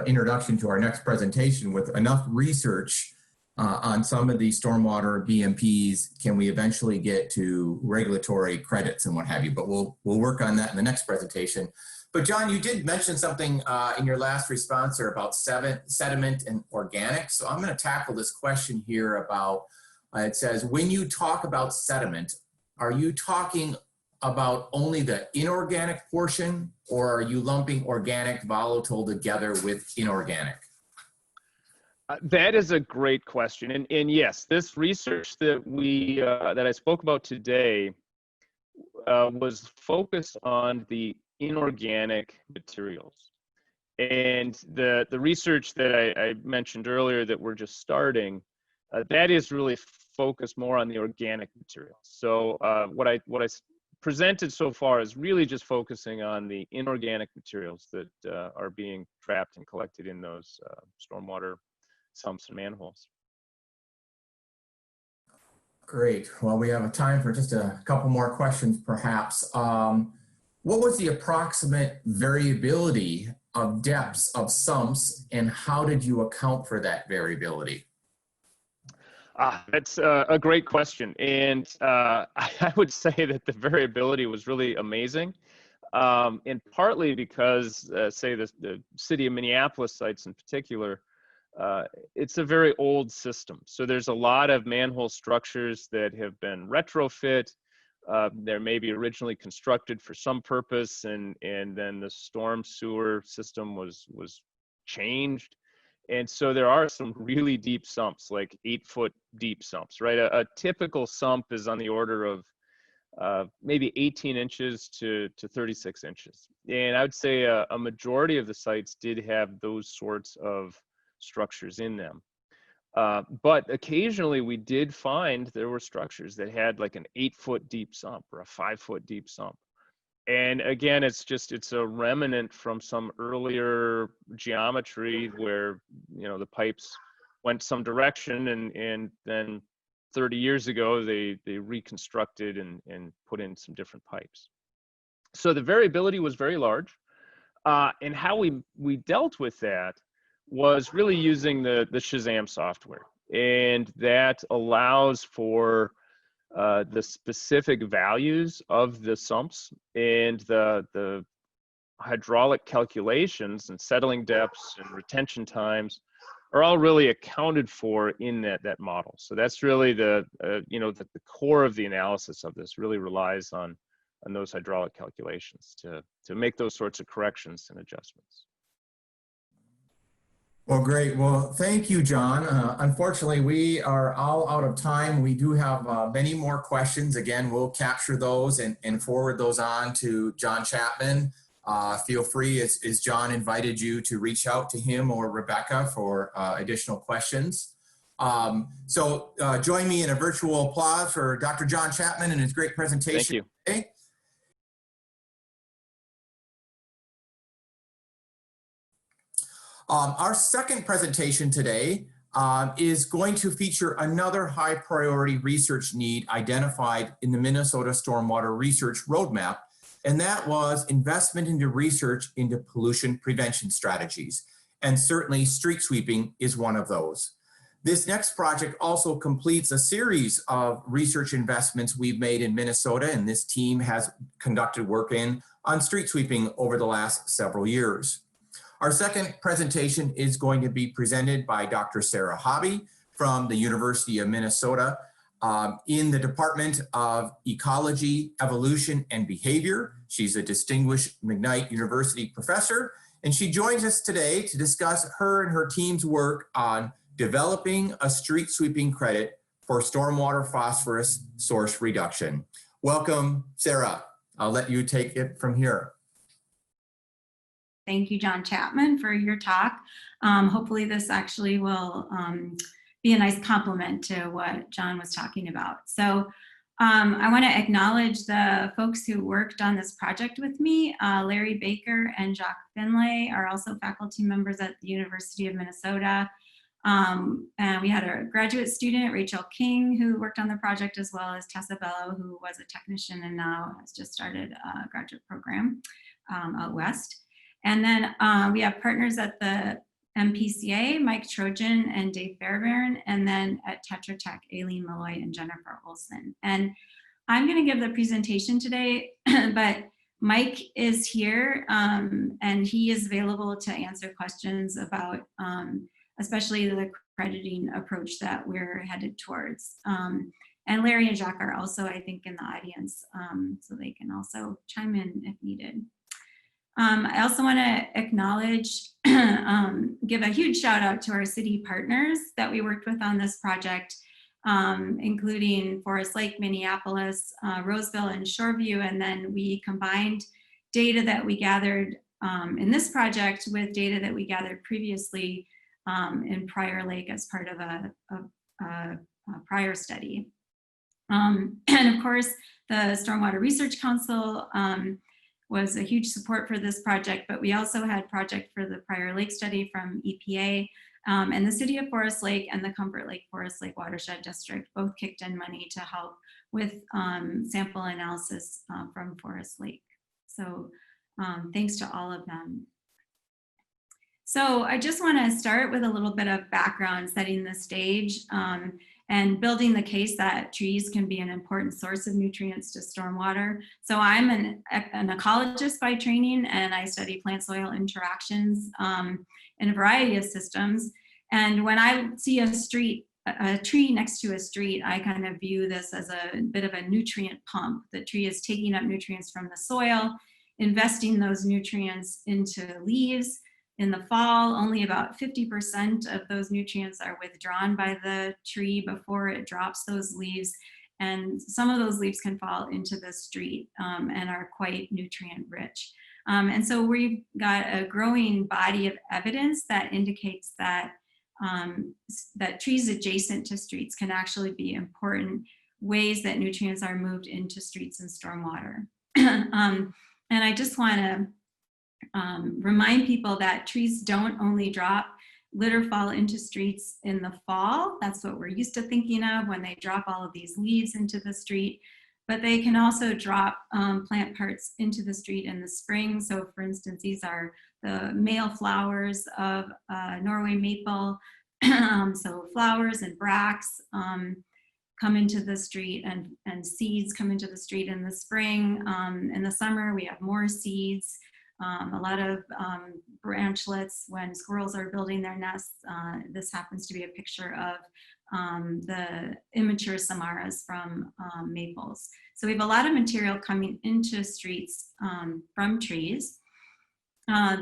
introduction to our next presentation. With enough research on some of these stormwater BMPs, can we eventually get to regulatory credits and what have you? But we'll work on that in the next presentation. But John, you did mention something in your last response there about sediment and organic. So I'm going to tackle this question here about, it says, when you talk about sediment, are you talking about only the inorganic portion, or are you lumping organic volatile together with inorganic? That is a great question, and yes, this research that we that I spoke about today was focused on the inorganic materials, and the research that I mentioned earlier that we're just starting, that is really focused more on the organic materials. So what I presented so far is really just focusing on the inorganic materials that are being trapped and collected in those stormwater sumps and manholes. Great. Well, we have time for just a couple more questions, perhaps. What was the approximate variability of depths of sumps, and how did you account for that variability? That's a great question. And I would say that the variability was really amazing. And partly because, say, the city of Minneapolis sites in particular, it's a very old system. So there's a lot of manhole structures that have been retrofit. They're maybe originally constructed for some purpose, and then the storm sewer system was changed. And so there are some really deep sumps, like 8-foot deep sumps, right? A typical sump is on the order of maybe 18 inches to 36 inches. And I would say a majority of the sites did have those sorts of structures in them. But occasionally we did find there were structures that had like an 8-foot deep sump or a 5-foot deep sump. And again, it's a remnant from some earlier geometry where, you know, the pipes went some direction and then 30 years ago, they reconstructed and put in some different pipes. So the variability was very large. And how we dealt with that was really using the Shazam software. And that allows for the specific values of the sumps and the hydraulic calculations and settling depths and retention times are all really accounted for in that model. So that's really the core of the analysis of this. Really relies on those hydraulic calculations to make those sorts of corrections and adjustments. Well, great. Well, thank you, John. Unfortunately, we are all out of time. We do have many more questions. Again, we'll capture those and forward those on to John Chapman. Feel free, as John invited you, to reach out to him or Rebecca for additional questions. So join me in a virtual applause for Dr. John Chapman and his great presentation. Thank you. Today. Our second presentation today is going to feature another high priority research need identified in the Minnesota Stormwater Research Roadmap, and that was investment into research into pollution prevention strategies. And certainly street sweeping is one of those. This next project also completes a series of research investments we've made in Minnesota, and this team has conducted work on street sweeping over the last several years. Our second presentation is going to be presented by Dr. Sarah Hobbie from the University of Minnesota in the Department of Ecology, Evolution, and Behavior. She's a distinguished McKnight University professor, and she joins us today to discuss her and her team's work on developing a street sweeping credit for stormwater phosphorus source reduction. Welcome, Sarah. I'll let you take it from here. Thank you, John Chapman, for your talk. Hopefully this actually will be a nice complement to what John was talking about. So I want to acknowledge the folks who worked on this project with me. Larry Baker and Jacques Finlay are also faculty members at the University of Minnesota. And we had a graduate student, Rachel King, who worked on the project, as well as Tessa Bello, who was a technician and now has just started a graduate program out west. And then we have partners at the MPCA, Mike Trojan and Dave Fairbairn, and then at Tetra Tech, Aileen Malloy and Jennifer Olson. And I'm going to give the presentation today, but Mike is here and he is available to answer questions about especially the crediting approach that we're headed towards. And Larry and Jacques are also, I think, in the audience, so they can also chime in if needed. I also want to acknowledge, give a huge shout out to our city partners that we worked with on this project, including Forest Lake, Minneapolis, Roseville, and Shoreview. And then we combined data that we gathered in this project with data that we gathered previously in Prior Lake as part of a prior study. And of course, the Stormwater Research Council was a huge support for this project, but we also had project for the Prior Lake study from EPA, and the City of Forest Lake and the Comfort Lake Forest Lake Watershed District both kicked in money to help with sample analysis from Forest Lake. So thanks to all of them. So I just want to start with a little bit of background, setting the stage and building the case that trees can be an important source of nutrients to stormwater. So I'm an ecologist by training, and I study plant-soil interactions in a variety of systems. And when I see a tree next to a street, I kind of view this as a bit of a nutrient pump. The tree is taking up nutrients from the soil, investing those nutrients into leaves. In the fall, only about 50% of those nutrients are withdrawn by the tree before it drops those leaves. And some of those leaves can fall into the street and are quite nutrient rich. And so we've got a growing body of evidence that indicates that, that trees adjacent to streets can actually be important ways that nutrients are moved into streets and stormwater. And I just want to remind people that trees don't only drop litter fall into streets in the fall. That's what we're used to thinking of when they drop all of these leaves into the street, but they can also drop plant parts into the street in the spring. So for instance, these are the male flowers of Norway maple, so flowers and bracts. come into the street and seeds come into the street in the spring. In the summer, we have more seeds, a lot of branchlets when squirrels are building their nests. This happens to be a picture of the immature samaras from maples. So we have a lot of material coming into streets from trees.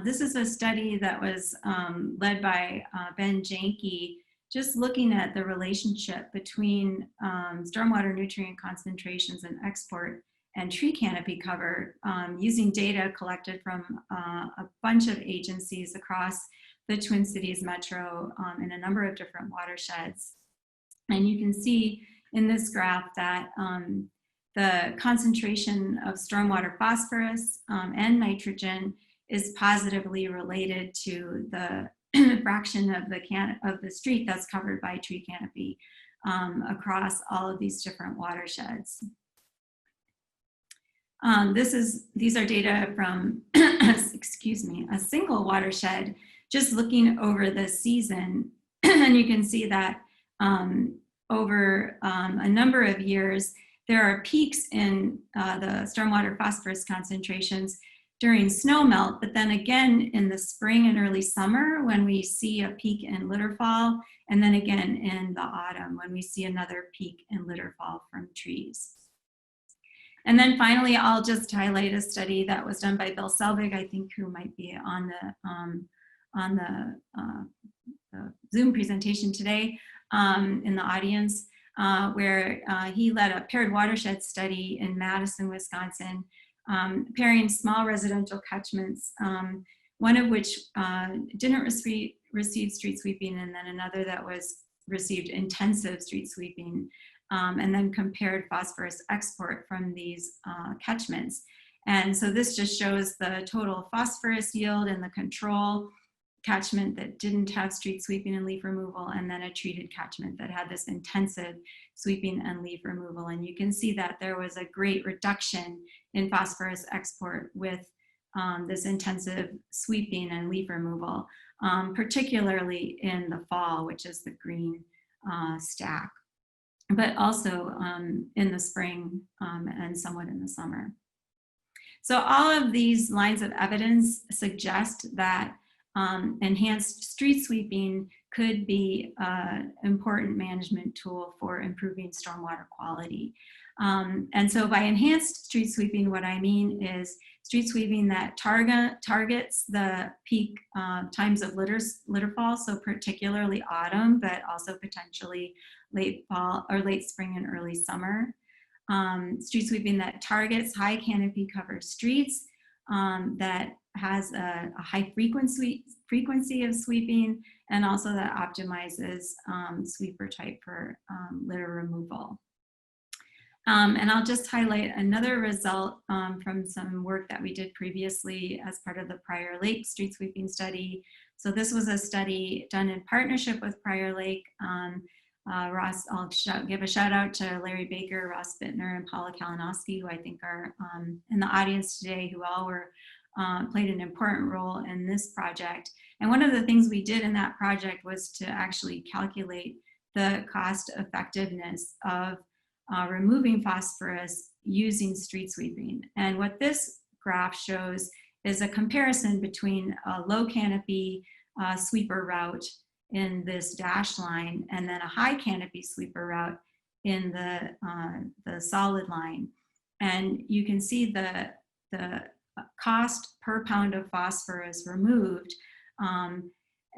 This is a study that was led by Ben Janke, just looking at the relationship between stormwater nutrient concentrations and export and tree canopy cover, using data collected from a bunch of agencies across the Twin Cities Metro in a number of different watersheds. And you can see in this graph that the concentration of stormwater phosphorus and nitrogen is positively related to the fraction of the street that's covered by tree canopy across all of these different watersheds. These are data from, excuse me, a single watershed, just looking over the season. And you can see that over a number of years, there are peaks in the stormwater phosphorus concentrations during snowmelt, but then again in the spring and early summer when we see a peak in litterfall, and then again in the autumn when we see another peak in litterfall from trees. And then finally, I'll just highlight a study that was done by Bill Selvig, I think, who might be on the Zoom presentation today in the audience, where he led a paired watershed study in Madison, Wisconsin, pairing small residential catchments, one of which didn't receive street sweeping, and then another that received intensive street sweeping, and then compared phosphorus export from these catchments. And so this just shows the total phosphorus yield in the control catchment that didn't have street sweeping and leaf removal, and then a treated catchment that had this intensive sweeping and leaf removal. And you can see that there was a great reduction in phosphorus export with this intensive sweeping and leaf removal, particularly in the fall, which is the green stack, but also in the spring and somewhat in the summer. So all of these lines of evidence suggest that enhanced street sweeping could be an important management tool for improving stormwater quality. And so by enhanced street sweeping, what I mean is street sweeping that targets the peak times of litterfall, so particularly autumn, but also potentially late fall or late spring and early summer. Street sweeping that targets high canopy cover streets, that has a high frequency of sweeping, and also that optimizes sweeper type for litter removal. And I'll just highlight another result from some work that we did previously as part of the Prior Lake street sweeping study. So this was a study done in partnership with Prior Lake. Ross, I'll give a shout out to Larry Baker, Ross Bittner, and Paula Kalinowski, who I think are in the audience today, who all played an important role in this project. And one of the things we did in that project was to actually calculate the cost effectiveness of removing phosphorus using street sweeping. And what this graph shows is a comparison between a low canopy sweeper route in this dashed line, and then a high canopy sweeper route in the solid line. And you can see the cost per pound of phosphorus removed,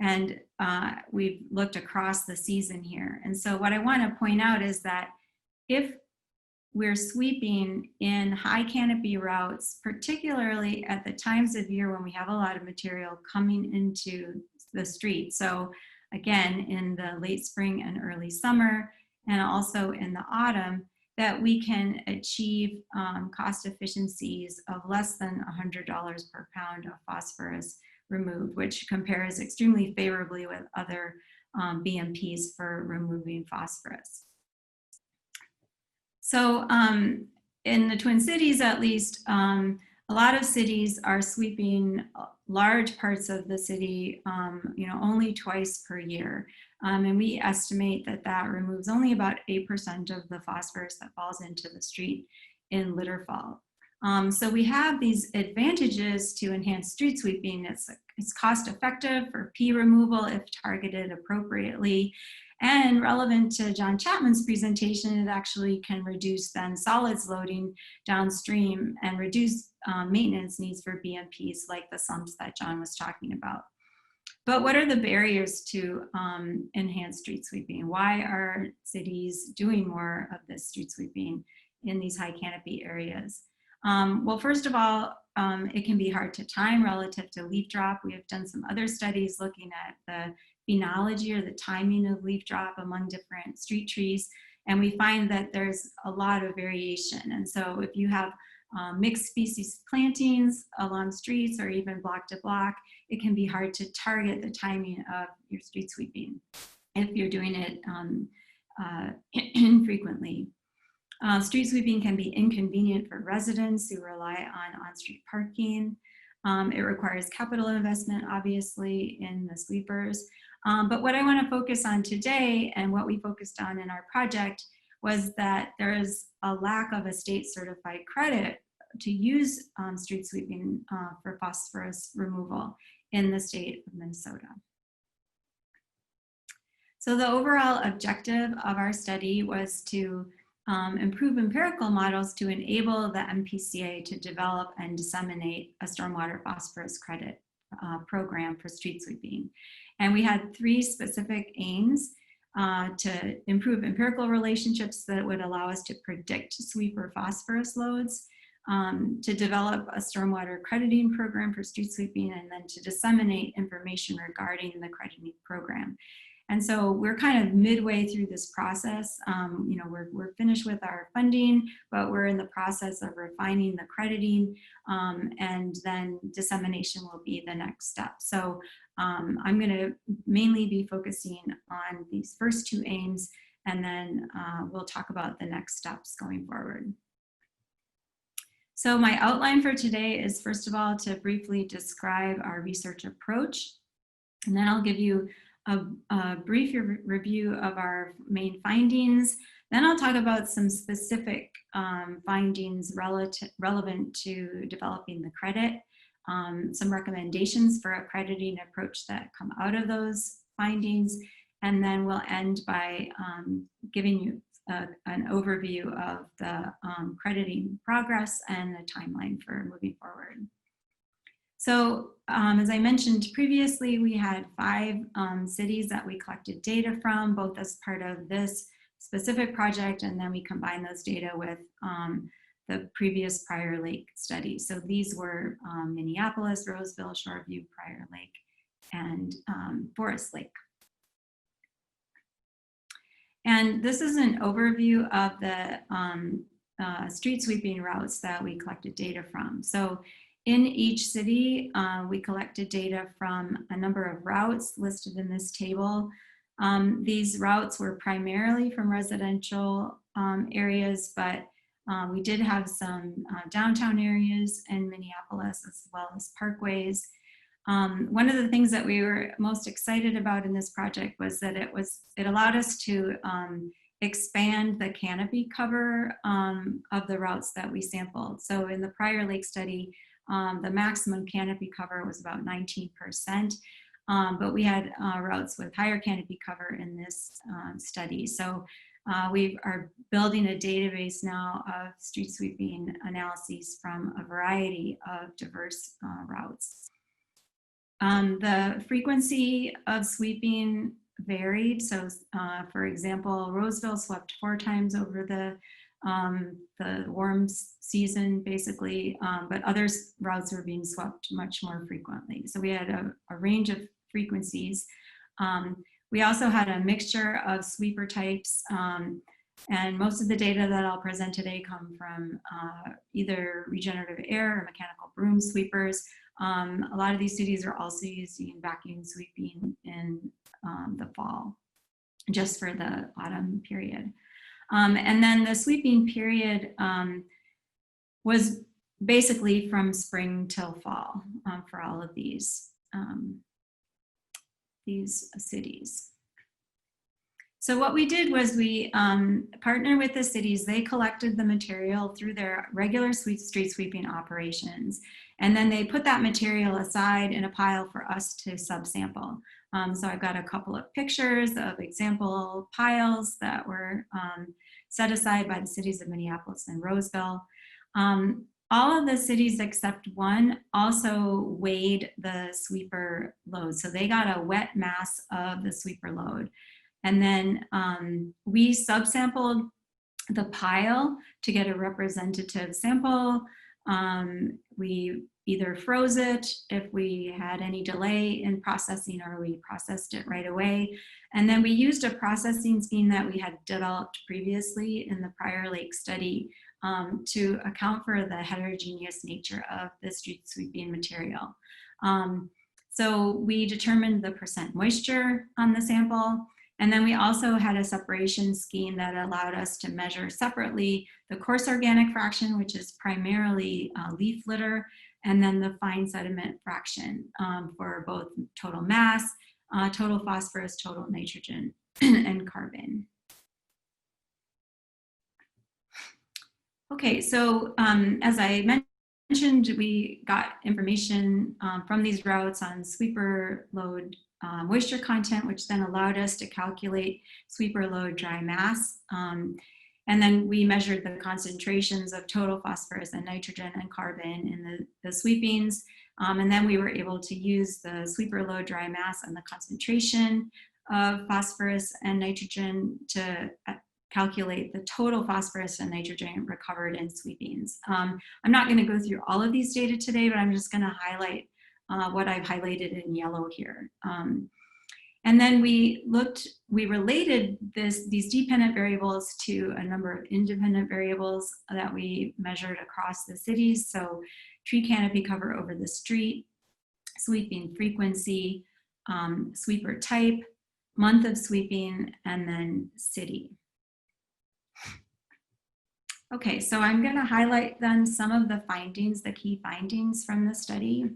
and we've looked across the season here. And so what I want to point out is that if we're sweeping in high canopy routes, particularly at the times of year when we have a lot of material coming into the street, so again in the late spring and early summer, and also in the autumn, that we can achieve cost efficiencies of less than $100 per pound of phosphorus removed, which compares extremely favorably with other BMPs for removing phosphorus. So in the Twin Cities, at least, a lot of cities are sweeping large parts of the city, only twice per year. And we estimate that that removes only about 8% of the phosphorus that falls into the street in litter fall. So we have these advantages to enhance street sweeping. It's cost effective for pee removal if targeted appropriately. And relevant to John Chapman's presentation, it actually can reduce then solids loading downstream and reduce maintenance needs for BMPs like the sumps that John was talking about. But what are the barriers to enhance street sweeping? Why are cities doing more of this street sweeping in these high canopy areas? Well, first of all, it can be hard to time relative to leaf drop. We have done some other studies looking at the phenology or the timing of leaf drop among different street trees, and we find that there's a lot of variation. And so if you have mixed species plantings along streets or even block to block, it can be hard to target the timing of your street sweeping if you're doing it infrequently. Street sweeping can be inconvenient for residents who rely on on-street parking. It requires capital investment, obviously, in the sweepers. But what I want to focus on today, and what we focused on in our project, was that there is a lack of a state certified credit to use street sweeping for phosphorus removal in the state of Minnesota. So the overall objective of our study was to improve empirical models to enable the MPCA to develop and disseminate a stormwater phosphorus credit program for street sweeping. And we had 3 specific aims: to improve empirical relationships that would allow us to predict sweeper phosphorus loads, to develop a stormwater crediting program for street sweeping, and then to disseminate information regarding the crediting program. And so we're kind of midway through this process. You know, we're finished with our funding, but we're in the process of refining the crediting, and then dissemination will be the next step. So I'm going to mainly be focusing on these first 2 aims, and then we'll talk about the next steps going forward. So my outline for today is, first of all, to briefly describe our research approach, and then I'll give you a brief review of our main findings. Then I'll talk about some specific findings relevant to developing the credit, some recommendations for a crediting approach that come out of those findings, and then we'll end by giving you an overview of the crediting progress and the timeline for moving forward. So as I mentioned previously, we had 5 cities that we collected data from, both as part of this specific project, and then we combined those data with the previous Prior Lake study. So these were Minneapolis, Roseville, Shoreview, Prior Lake, and Forest Lake. And this is an overview of the street sweeping routes that we collected data from. So in each city, we collected data from a number of routes listed in this table. These routes were primarily from residential areas, but we did have some downtown areas in Minneapolis, as well as parkways. One of the things that we were most excited about in this project was that it allowed us to expand the canopy cover of the routes that we sampled. So in the Prior Lake study, the maximum canopy cover was about 19%, but we had routes with higher canopy cover in this study. So we are building a database now of street sweeping analyses from a variety of diverse routes. The frequency of sweeping varied. So for example, Roseville swept 4 times over the warm season, basically, but other routes were being swept much more frequently. So we had a range of frequencies. We also had a mixture of sweeper types, and most of the data that I'll present today come from either regenerative air or mechanical broom sweepers. A lot of these cities are also using vacuum sweeping in the fall, just for the autumn period. And then the sweeping period was basically from spring till fall for all of these cities. So what we did was we partnered with the cities. They collected the material through their regular street sweeping operations. And then they put that material aside in a pile for us to subsample. So I've got a couple of pictures of example piles that were set aside by the cities of Minneapolis and Roseville. All of the cities except one also weighed the sweeper load. So they got a wet mass of the sweeper load. And then we subsampled the pile to get a representative sample. We either froze it if we had any delay in processing, or we processed it right away. And then we used a processing scheme that we had developed previously in the Prior Lake study to account for the heterogeneous nature of the street sweeping material. So we determined the % moisture on the sample. And then we also had a separation scheme that allowed us to measure separately the coarse organic fraction, which is primarily leaf litter, and then the fine sediment fraction for both total mass, total phosphorus, total nitrogen, and carbon. Okay, so as I mentioned, we got information from these routes on sweeper load moisture content, which then allowed us to calculate sweeper load dry mass. And then we measured the concentrations of total phosphorus and nitrogen and carbon in the sweepings. And then we were able to use the sweeper load dry mass and the concentration of phosphorus and nitrogen to calculate the total phosphorus and nitrogen recovered in sweepings. I'm not going to go through all of these data today, but I'm just going to highlight what I've highlighted in yellow here. And then we related these dependent variables to a number of independent variables that we measured across the cities. So tree canopy cover over the street, sweeping frequency, sweeper type, month of sweeping, and then city. Okay, so I'm going to highlight then some of the findings, the key findings from the study.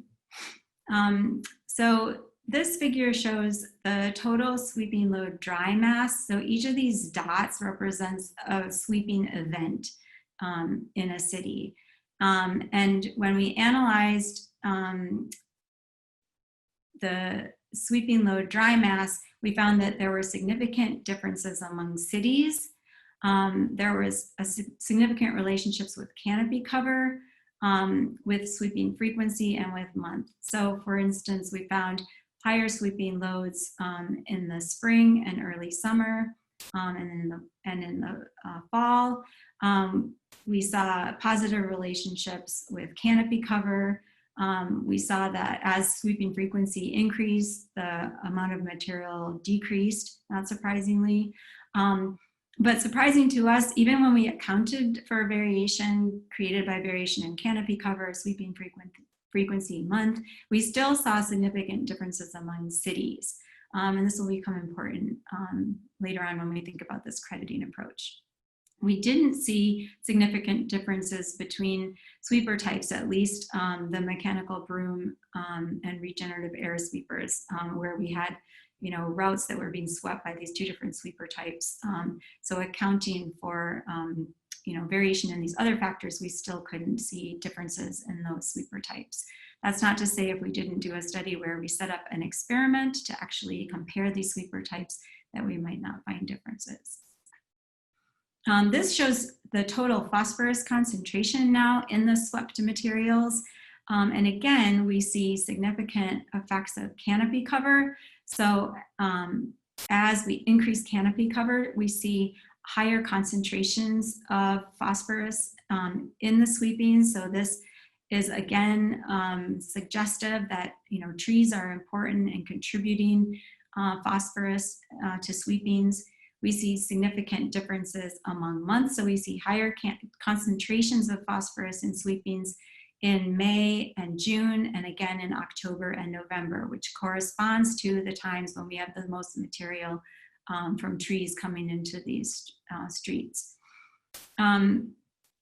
So this figure shows the total sweeping load dry mass. So each of these dots represents a sweeping event in a city. And when we analyzed the sweeping load dry mass, we found that there were significant differences among cities. There was significant relationships with canopy cover, with sweeping frequency, and with month. So for instance, we found higher sweeping loads in the spring and early summer, and in the fall. We saw positive relationships with canopy cover. We saw that as sweeping frequency increased, the amount of material decreased, not surprisingly. But surprising to us, even when we accounted for variation created by variation in canopy cover, sweeping frequency month, we still saw significant differences among cities. And this will become important later on when we think about this crediting approach. We didn't see significant differences between sweeper types, at least the mechanical broom and regenerative air sweepers, where we had routes that were being swept by these two different sweeper types. So accounting for variation in these other factors, we still couldn't see differences in those sweeper types. That's not to say if we didn't do a study where we set up an experiment to actually compare these sweeper types that we might not find differences. This shows the total phosphorus concentration now in the swept materials. And again, we see significant effects of canopy cover. So as we increase canopy cover, we see higher concentrations of phosphorus in the sweepings. So this is again suggestive that trees are important in contributing phosphorus to sweepings. We see significant differences among months. So we see higher concentrations of phosphorus in sweepings in May and June, and again in October and November, which corresponds to the times when we have the most material from trees coming into these streets.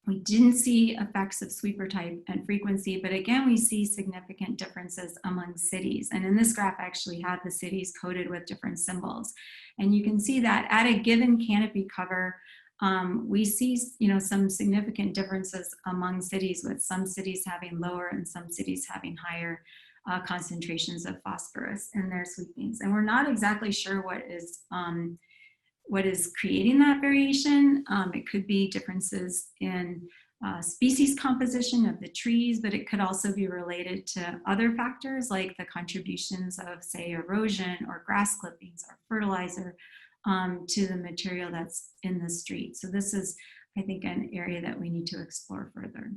We didn't see effects of sweeper type and frequency, but again, we see significant differences among cities. And in this graph, I actually have the cities coded with different symbols. And you can see that at a given canopy cover, we see, some significant differences among cities, with some cities having lower and some cities having higher concentrations of phosphorus in their sweepings. And we're not exactly sure what is creating that variation. It could be differences in species composition of the trees, but it could also be related to other factors like the contributions of, say, erosion or grass clippings or fertilizer to the material that's in the street. So this is, I think, an area that we need to explore further.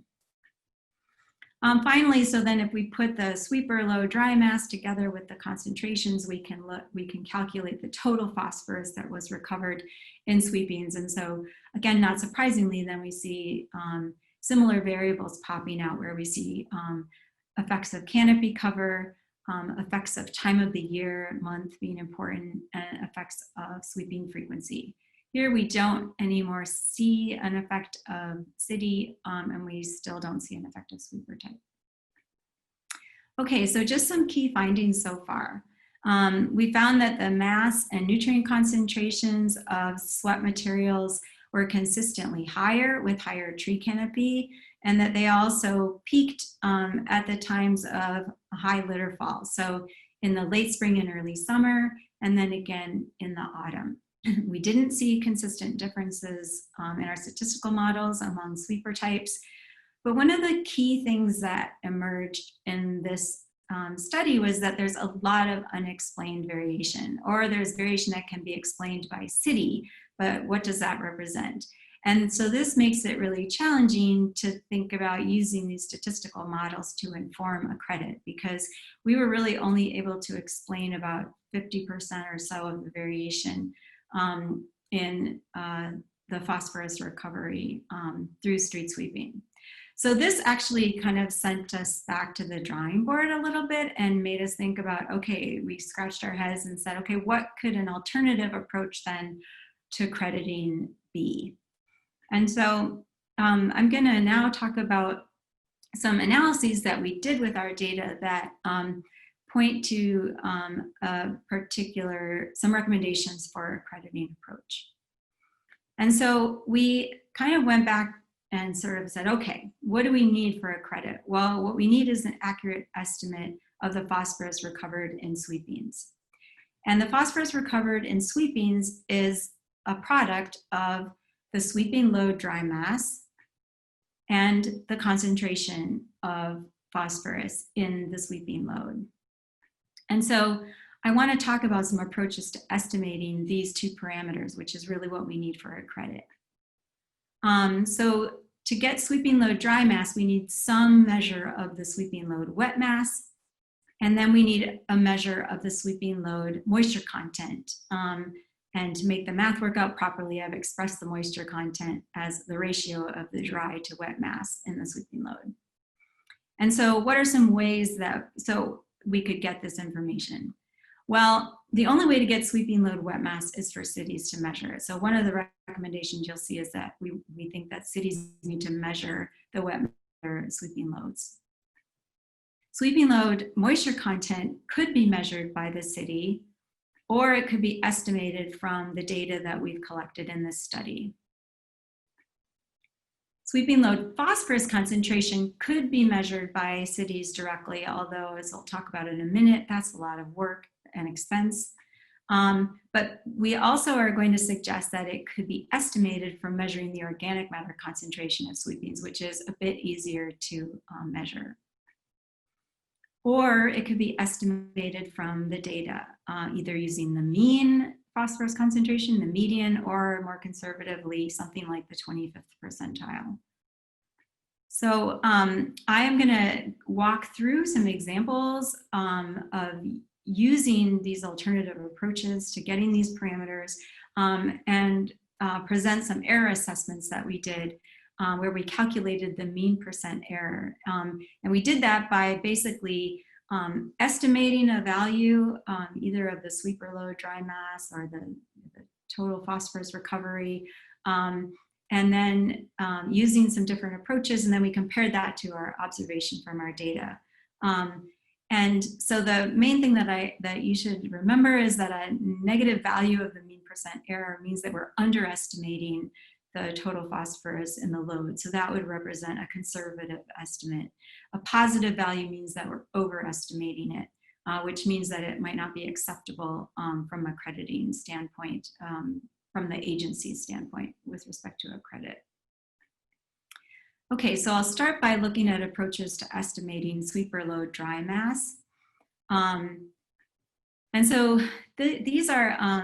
Finally, so then if we put the sweeper low dry mass together with the concentrations, we can calculate the total phosphorus that was recovered in sweepings. And so again, not surprisingly, then we see similar variables popping out, where we see effects of canopy cover, effects of time of the year, month being important, and effects of sweeping frequency. Here we don't anymore see an effect of city, and we still don't see an effect of sweeper type. Okay, so just some key findings so far. We found that the mass and nutrient concentrations of swept materials were consistently higher with higher tree canopy, and that they also peaked at the times of high litter fall. So in the late spring and early summer, and then again in the autumn. We didn't see consistent differences in our statistical models among sweeper types. But one of the key things that emerged in this study was that there's a lot of unexplained variation, or there's variation that can be explained by city, but what does that represent? And so this makes it really challenging to think about using these statistical models to inform a credit, because we were really only able to explain about 50% or so of the variation in the phosphorus recovery through street sweeping. So this actually kind of sent us back to the drawing board a little bit and made us think about, okay, we scratched our heads and said, okay, what could an alternative approach then to crediting be? And so I'm gonna now talk about some analyses that we did with our data that point to some recommendations for a crediting approach. And so we kind of went back and sort of said, okay, what do we need for a credit? Well, what we need is an accurate estimate of the phosphorus recovered in sweepings. And the phosphorus recovered in sweepings is a product of the sweeping load dry mass and the concentration of phosphorus in the sweeping load. And so I want to talk about some approaches to estimating these two parameters, which is really what we need for a credit. So to get sweeping load dry mass, we need some measure of the sweeping load wet mass, and then we need a measure of the sweeping load moisture content. And to make the math work out properly, I've expressed the moisture content as the ratio of the dry to wet mass in the sweeping load. And so what are some ways that we could get this information? Well, the only way to get sweeping load wet mass is for cities to measure it. So one of the recommendations you'll see is that we think that cities need to measure the wet sweeping loads. Sweeping load moisture content could be measured by the city, or it could be estimated from the data that we've collected in this study. Sweeping load phosphorus concentration could be measured by cities directly, although, as I'll talk about in a minute, that's a lot of work and expense. But we also are going to suggest that it could be estimated from measuring the organic matter concentration of sweepings, which is a bit easier to measure. Or it could be estimated from the data, either using the mean phosphorus concentration, the median, or more conservatively, something like the 25th percentile. So I am gonna walk through some examples of using these alternative approaches to getting these parameters and present some error assessments that we did where we calculated the mean percent error. And we did that by basically estimating a value either of the sweeper load dry mass or the total phosphorus recovery, and then using some different approaches, and then we compared that to our observation from our data. And so the main thing that you should remember is that a negative value of the mean percent error means that we're underestimating the total phosphorus in the load. So that would represent a conservative estimate. A positive value means that we're overestimating it, which means that it might not be acceptable from a crediting standpoint, from the agency's standpoint with respect to a credit. Okay, so I'll start by looking at approaches to estimating sweeper load dry mass. And so these are,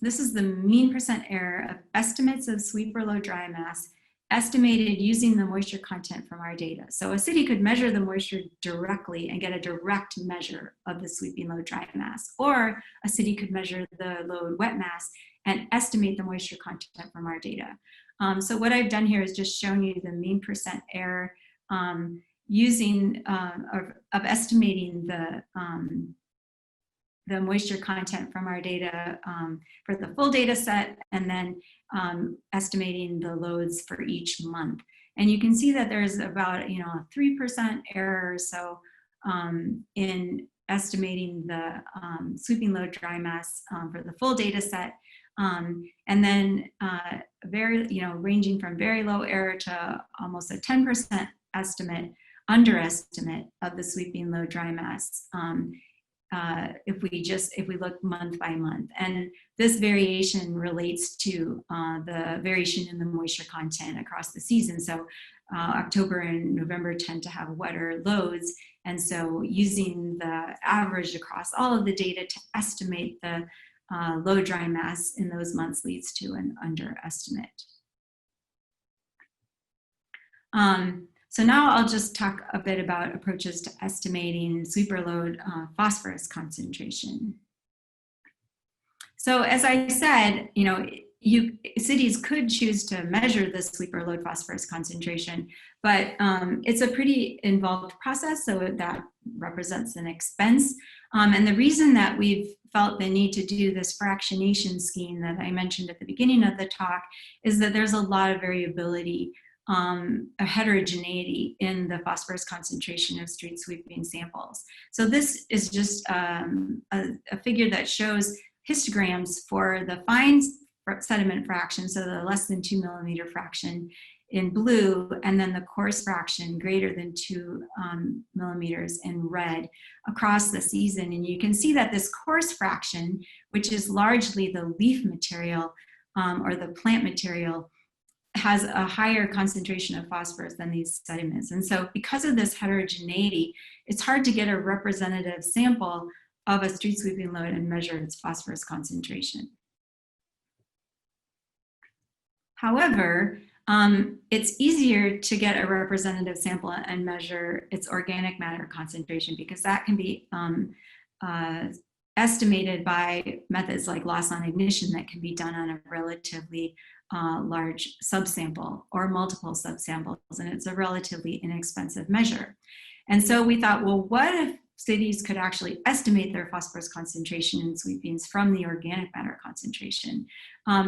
this is the mean percent error of estimates of sweeper load dry mass estimated using the moisture content from our data. So a city could measure the moisture directly and get a direct measure of the sweeping load dry mass, or a city could measure the load wet mass and estimate the moisture content from our data. So what I've done here is just shown you the mean percent error using, of estimating the moisture content from our data for the full data set, and then estimating the loads for each month. And you can see that there's about, a 3% error or so in estimating the sweeping load dry mass for the full data set. And then ranging from very low error to almost a 10% underestimate of the sweeping load dry mass if we look month by month. And this variation relates to the variation in the moisture content across the season. So October and November tend to have wetter loads. And so using the average across all of the data to estimate the low dry mass in those months leads to an underestimate. So now I'll just talk a bit about approaches to estimating sweeper load phosphorus concentration. So as I said, cities could choose to measure the sweeper load phosphorus concentration, but it's a pretty involved process, so that represents an expense. And the reason that we've felt the need to do this fractionation scheme that I mentioned at the beginning of the talk is that there's a lot of variability, a heterogeneity in the phosphorus concentration of street sweeping samples. So this is just a figure that shows histograms for the fine sediment fraction, so the less than 2 millimeter fraction in blue, and then the coarse fraction greater than 2 millimeters in red across the season. And you can see that this coarse fraction, which is largely the leaf material or the plant material, has a higher concentration of phosphorus than these sediments. And so because of this heterogeneity, it's hard to get a representative sample of a street sweeping load and measure its phosphorus concentration. However, it's easier to get a representative sample and measure its organic matter concentration, because that can be estimated by methods like loss on ignition that can be done on a relatively large subsample or multiple subsamples, and it's a relatively inexpensive measure. And so we thought, well, what if cities could actually estimate their phosphorus concentration in sweepings from the organic matter concentration?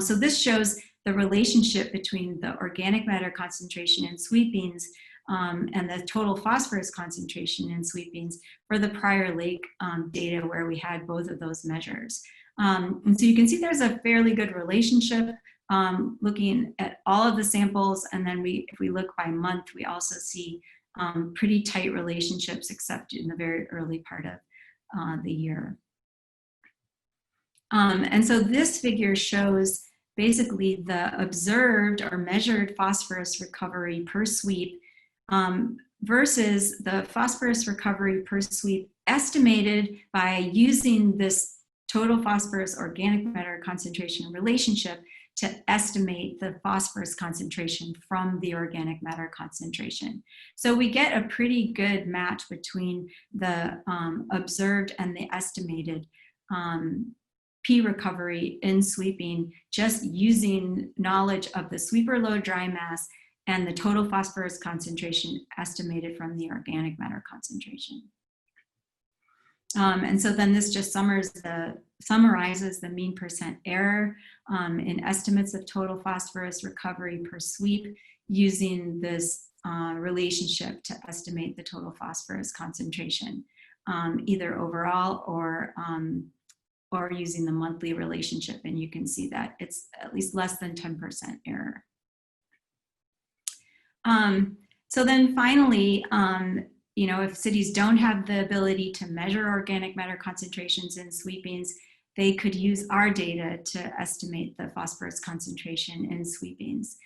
So this shows the relationship between the organic matter concentration in sweepings and the total phosphorus concentration in sweepings for the Prior Lake data, where we had both of those measures. And so you can see there's a fairly good relationship looking at all of the samples, and then if we look by month, we also see pretty tight relationships, except in the very early part of the year. And so this figure shows basically the observed or measured phosphorus recovery per sweep versus the phosphorus recovery per sweep estimated by using this total phosphorus organic matter concentration relationship to estimate the phosphorus concentration from the organic matter concentration. So we get a pretty good match between the observed and the estimated P recovery in sweeping, just using knowledge of the sweeper load dry mass and the total phosphorus concentration estimated from the organic matter concentration. And so then this just summarizes the mean percent error in estimates of total phosphorus recovery per sweep using this relationship to estimate the total phosphorus concentration, either overall or using the monthly relationship. And you can see that it's at least less than 10% error. So then finally, you know, if cities don't have the ability to measure organic matter concentrations in sweepings, they could use our data to estimate the phosphorus concentration in sweepings.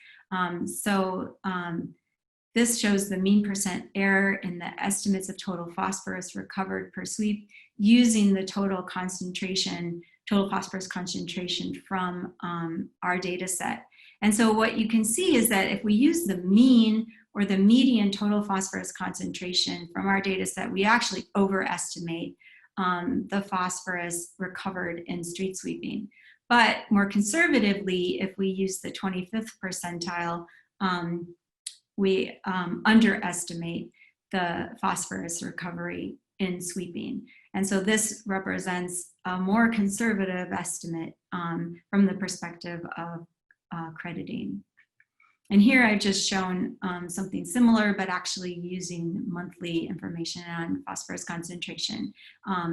This shows the mean percent error in the estimates of total phosphorus recovered per sweep using the total phosphorus concentration from our data set. And so what you can see is that if we use the mean or the median total phosphorus concentration from our data set, we actually overestimate the phosphorus recovered in street sweeping. But more conservatively, if we use the 25th percentile, we underestimate the phosphorus recovery in sweeping. And so this represents a more conservative estimate from the perspective of crediting. And here I've just shown something similar, but actually using monthly information on phosphorus concentration.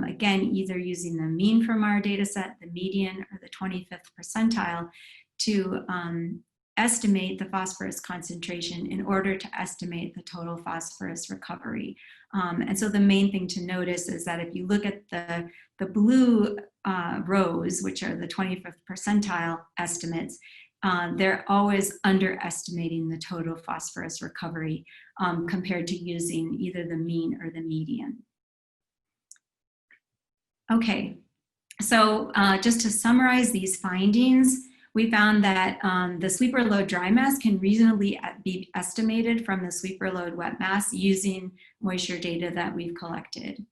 Again, either using the mean from our data set, the median, or the 25th percentile to estimate the phosphorus concentration in order to estimate the total phosphorus recovery. And so the main thing to notice is that if you look at the blue rows, which are the 25th percentile estimates, they're always underestimating the total phosphorus recovery compared to using either the mean or the median. Okay, so just to summarize these findings, we found that the sweeper load dry mass can reasonably be estimated from the sweeper load wet mass using moisture data that we've collected.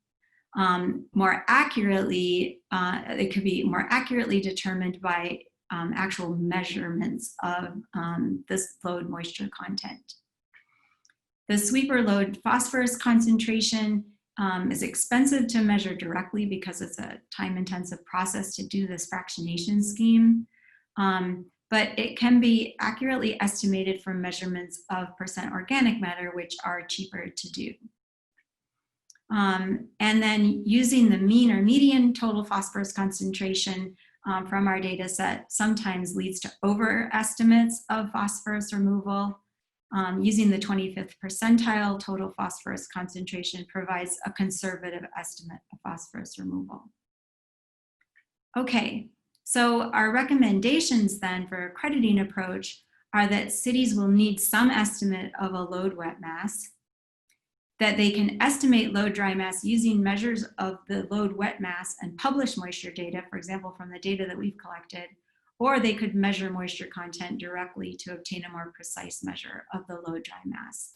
More accurately, it could be more accurately determined by actual measurements of this load moisture content. The sweeper load phosphorus concentration is expensive to measure directly because it's a time-intensive process to do this fractionation scheme. But it can be accurately estimated from measurements of percent organic matter, which are cheaper to do. And then using the mean or median total phosphorus concentration from our data set sometimes leads to overestimates of phosphorus removal. Using the 25th percentile total phosphorus concentration provides a conservative estimate of phosphorus removal. Okay. So our recommendations then for a crediting approach are that cities will need some estimate of a load wet mass, that they can estimate load dry mass using measures of the load wet mass and publish moisture data, for example, from the data that we've collected, or they could measure moisture content directly to obtain a more precise measure of the load dry mass.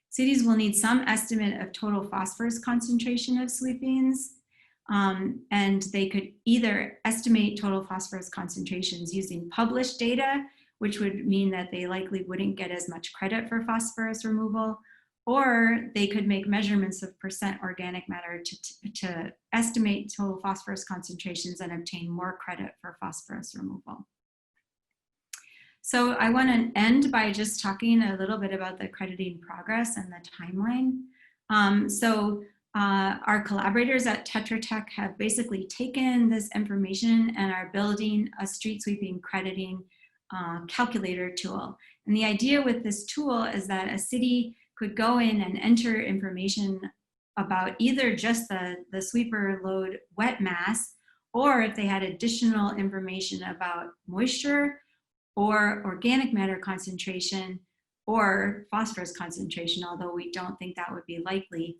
Cities will need some estimate of total phosphorus concentration of sweepings, and they could either estimate total phosphorus concentrations using published data, which would mean that they likely wouldn't get as much credit for phosphorus removal, or they could make measurements of percent organic matter to estimate total phosphorus concentrations and obtain more credit for phosphorus removal. So I want to end by just talking a little bit about the crediting progress and the timeline. Our collaborators at Tetra Tech have basically taken this information and are building a street sweeping crediting calculator tool. And the idea with this tool is that a city could go in and enter information about either just the sweeper load wet mass, or if they had additional information about moisture or organic matter concentration or phosphorus concentration, although we don't think that would be likely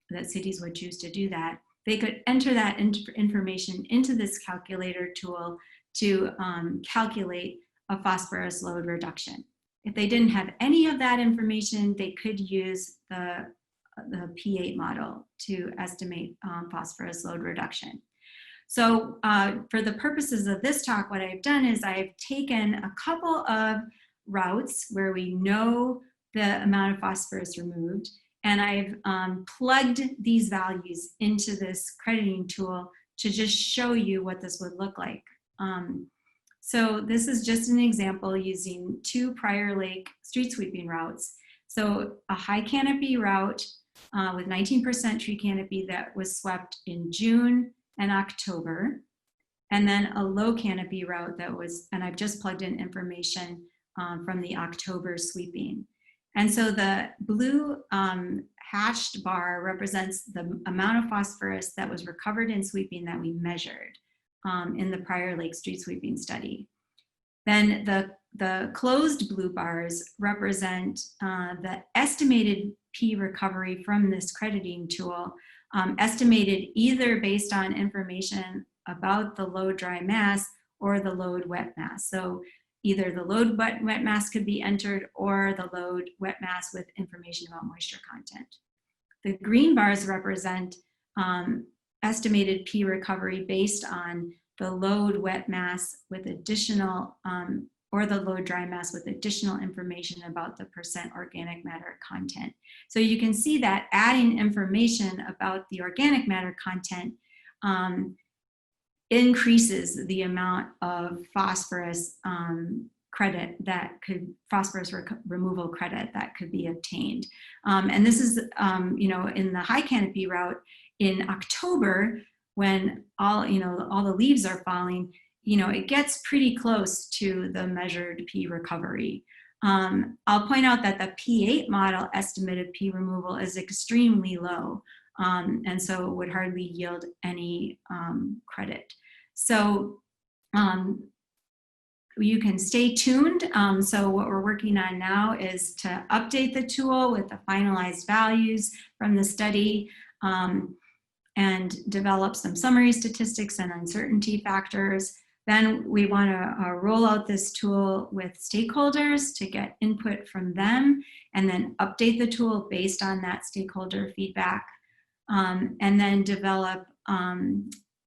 that cities would choose to do that. They could enter that information into this calculator tool to calculate a phosphorus load reduction. If they didn't have any of that information, they could use the P8 model to estimate phosphorus load reduction. So for the purposes of this talk, what I've done is I've taken a couple of routes where we know the amount of phosphorus removed, And I've plugged these values into this crediting tool to just show you what this would look like. So this is just an example using 2 Prior Lake street sweeping routes. So a high canopy route with 19% tree canopy that was swept in June and October, and then a low canopy route that was, and I've just plugged in information from the October sweeping. And so the blue hatched bar represents the amount of phosphorus that was recovered in sweeping that we measured in the Prior Lake street sweeping study. Then the closed blue bars represent the estimated P recovery from this crediting tool, estimated either based on information about the load dry mass or the load wet mass. So either the load wet mass could be entered or the load wet mass with information about moisture content. The green bars represent estimated P recovery based on the load wet mass with additional, or the load dry mass with additional information about the % organic matter content. So you can see that adding information about the organic matter content increases the amount of phosphorus credit that could, phosphorus removal credit that could be obtained. And this is, you know, in the high canopy route in October, when all the leaves are falling, you know, it gets pretty close to the measured P recovery. I'll point out that the P8 model estimated P removal is extremely low, and so it would hardly yield any credit. So you can stay tuned. So what we're working on now is to update the tool with the finalized values from the study, and develop some summary statistics and uncertainty factors. Then we want to roll out this tool with stakeholders to get input from them, and then update the tool based on that stakeholder feedback, and then develop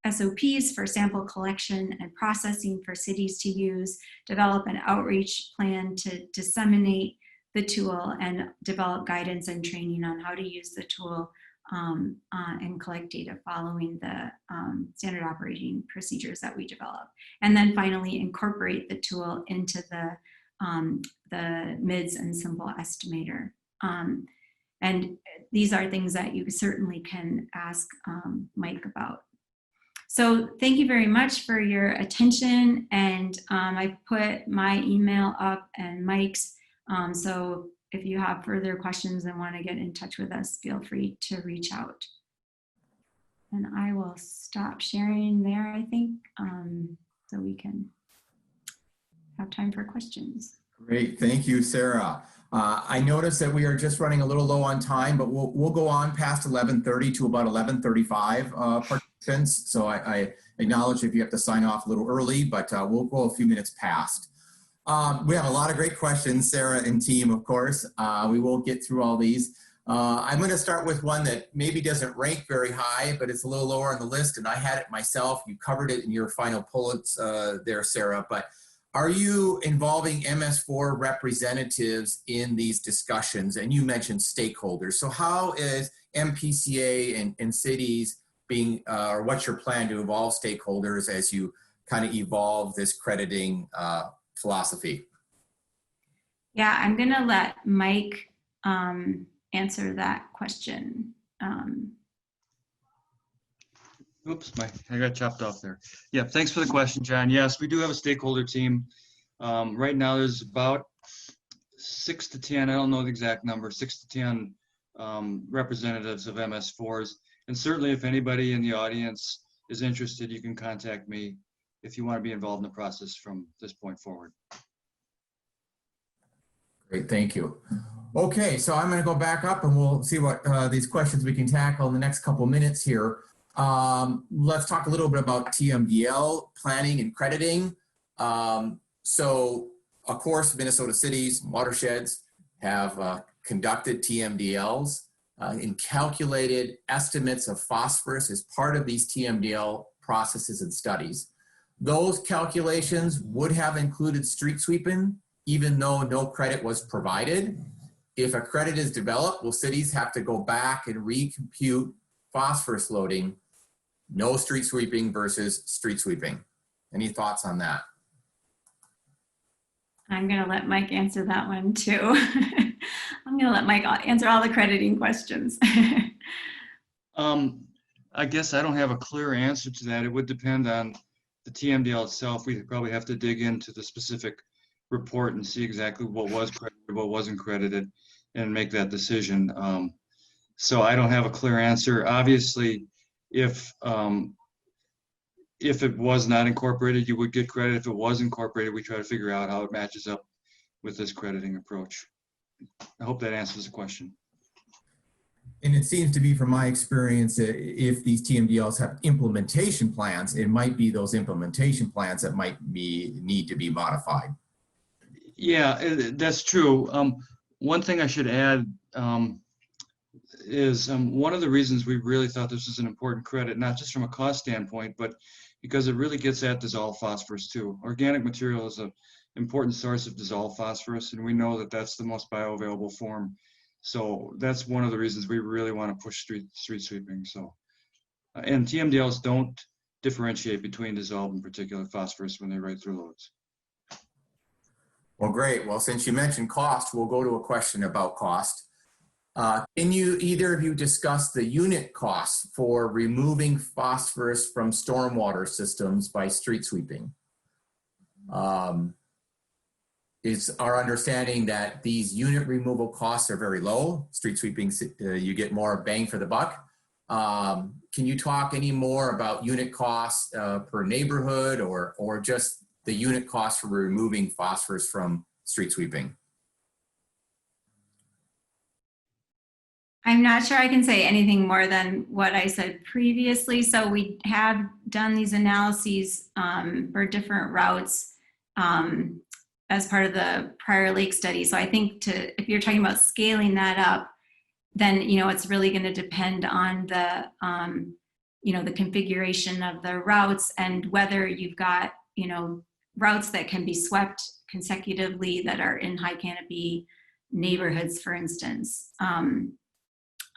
SOPs for sample collection and processing for cities to use, develop an outreach plan to disseminate the tool, and develop guidance and training on how to use the tool and collect data following the standard operating procedures that we develop. And then finally incorporate the tool into the MIDS and simple estimator. And these are things that you certainly can ask Mike about. So thank you very much for your attention. And I put my email up and Mike's. So if you have further questions and want to get in touch with us, feel free to reach out. And I will stop sharing there, I think, so we can have time for questions. Great, thank you, Sarah. I noticed that we are just running a little low on time, but we'll go on past 11:30 to about 11:35 participants. So I acknowledge if you have to sign off a little early, but we'll go a few minutes past. We have a lot of great questions, Sarah and team, of course. We will get through all these. I'm going to start with one that maybe doesn't rank very high, but it's a little lower on the list, and I had it myself. You covered it in your final bullets there, Sarah, but are you involving MS4 representatives in these discussions? And you mentioned stakeholders. So how is MPCA and cities being, or what's your plan to involve stakeholders as you kind of evolve this crediting philosophy? Yeah, I'm going to let Mike answer that question. Oops, I got chopped off there. Yeah, thanks for the question, John. Yes, we do have a stakeholder team. Right now there's about 6 to 10, I don't know the exact number, 6 to 10 representatives of MS4s. And certainly if anybody in the audience is interested, you can contact me if you want to be involved in the process from this point forward. Great, thank you. Okay, so I'm going to go back up and we'll see what these questions we can tackle in the next couple minutes here. Let's talk a little bit about TMDL planning and crediting. So, of course, Minnesota cities, watersheds have conducted TMDLs and calculated estimates of phosphorus as part of these TMDL processes and studies. Those calculations would have included street sweeping, even though no credit was provided. if a credit is developed, will cities have to go back and recompute phosphorus loading? No street sweeping versus street sweeping. Any thoughts on that? I'm going to let Mike answer that one too. I'm going to let Mike answer all the crediting questions. I guess I don't have a clear answer to that. It would depend on the TMDL itself. We'd probably have to dig into the specific report and see exactly what was credited, what wasn't credited, and make that decision. So I don't have a clear answer. Obviously, if it was not incorporated, you would get credit. If it was incorporated, we try to figure out how it matches up with this crediting approach. I hope that answers the question. And it seems to be, from my experience, if these TMDLs have implementation plans, it might be those implementation plans that might need to be modified. Yeah, that's true. One thing I should add is one of the reasons we really thought this was an important credit, not just from a cost standpoint, but because it really gets at dissolved phosphorus too. Organic material is an important source of dissolved phosphorus, and we know that that's the most bioavailable form. So that's one of the reasons we really want to push street sweeping. So, and TMDLs don't differentiate between dissolved and particulate phosphorus when they write through loads. Well, great. Well, since you mentioned cost, we'll go to a question about cost. Can you, either of you, discuss the unit costs for removing phosphorus from stormwater systems by street sweeping? Is our understanding that these unit removal costs are very low? Street sweeping, you get more bang for the buck. Can you talk any more about unit costs per neighborhood, or just the unit cost for removing phosphorus from street sweeping? I'm not sure I can say anything more than what I said previously. So we have done these analyses for different routes as part of the prior lake study. So I think if you're talking about scaling that up, then it's really going to depend on the the configuration of the routes, and whether you've got routes that can be swept consecutively that are in high canopy neighborhoods, for instance.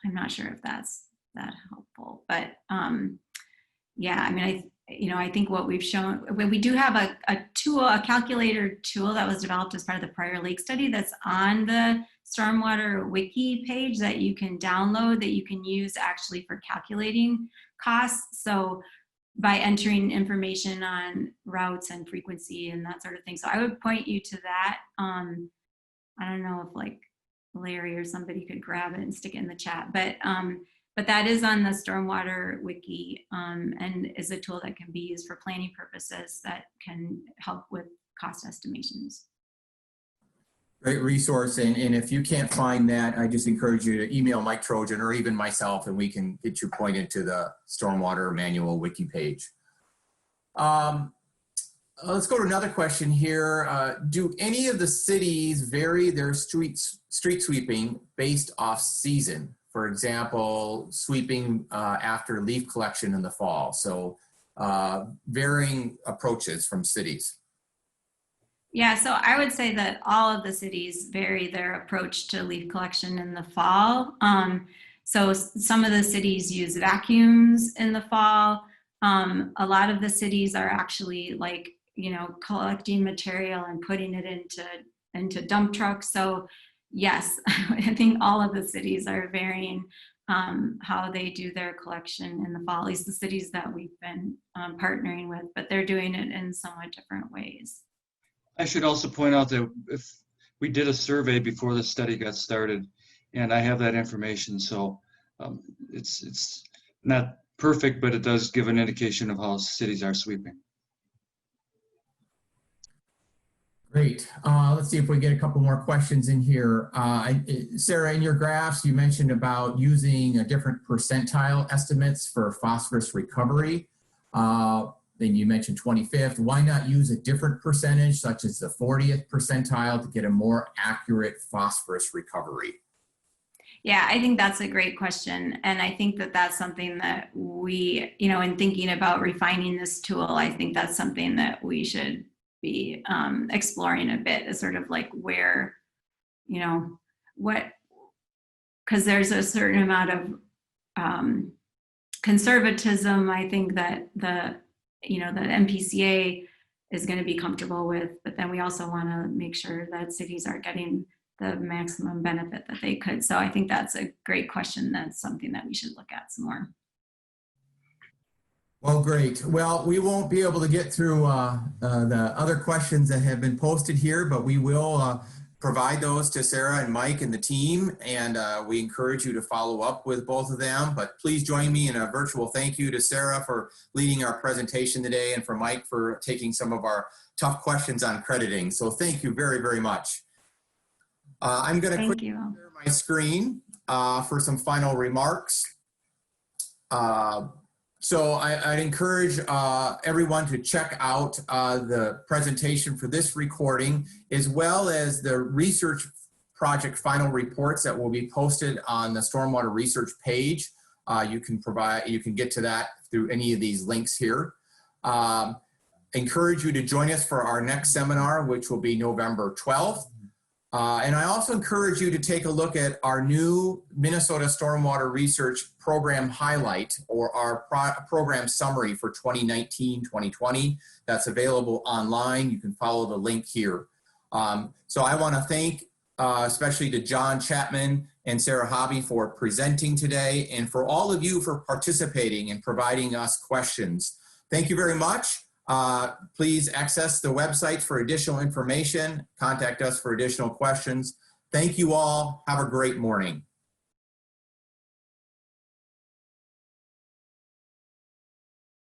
I'm not sure if that's that helpful, but yeah, I mean, I think what we've shown, we do have a tool, a calculator tool that was developed as part of the prior lake study that's on the Stormwater wiki page that you can download, that you can use actually for calculating costs. So by entering information on routes and frequency and that sort of thing. So I would point you to that. I don't know if like Larry or somebody could grab it and stick it in the chat, but that is on the Stormwater wiki and is a tool that can be used for planning purposes that can help with cost estimations. Great resource, and if you can't find that, I just encourage you to email Mike Trojan or even myself, and we can get you pointed to the Stormwater manual wiki page. Let's go to another question here. Do any of the cities vary their street sweeping based off season? For example, sweeping after leaf collection in the fall. So varying approaches from cities. Yeah, so I would say that all of the cities vary their approach to leaf collection in the fall. So some of the cities use vacuums in the fall. A lot of the cities are actually collecting material and putting it into dump trucks. So yes, I think all of the cities are varying how they do their collection in the fall, at least the cities that we've been partnering with, but they're doing it in somewhat different ways. I should also point out that if we did a survey before the study got started, and I have that information, so it's not perfect, but it does give an indication of how cities are sweeping. Great. Let's see if we get a couple more questions in here. Sarah, in your graphs, you mentioned about using a different percentile estimates for phosphorus recovery. Then you mentioned 25th. Why not use a different percentage, such as the 40th percentile, to get a more accurate phosphorus recovery? Yeah, I think that's a great question. And I think that that's something that we, in thinking about refining this tool, I think that's something that we should be exploring a bit, is sort of like where, what because there's a certain amount of conservatism, I think that the MPCA is going to be comfortable with, but then we also want to make sure that cities are getting the maximum benefit that they could. So I think that's a great question. That's something that we should look at some more. Well, great. Well, we won't be able to get through the other questions that have been posted here, but we will provide those to Sarah and Mike and the team, and we encourage you to follow up with both of them. But please join me in a virtual thank you to Sarah for leading our presentation today, and for Mike for taking some of our tough questions on crediting. So thank you very, very much. I'm going to quickly share my screen for some final remarks. So I'd encourage everyone to check out the presentation for this recording, as well as the research project final reports that will be posted on the Stormwater research page. You can get to that through any of these links here. Encourage you to join us for our next seminar, which will be November 12th. And I also encourage you to take a look at our new Minnesota Stormwater Research Program Highlight, or our program summary for 2019-2020. That's available online. You can follow the link here. So I want to thank especially to John Chapman and Sarah Hobbie for presenting today, and for all of you for participating and providing us questions. Thank you very much. Please access the website for additional information. Contact us for additional questions. Thank you all. Have a great morning.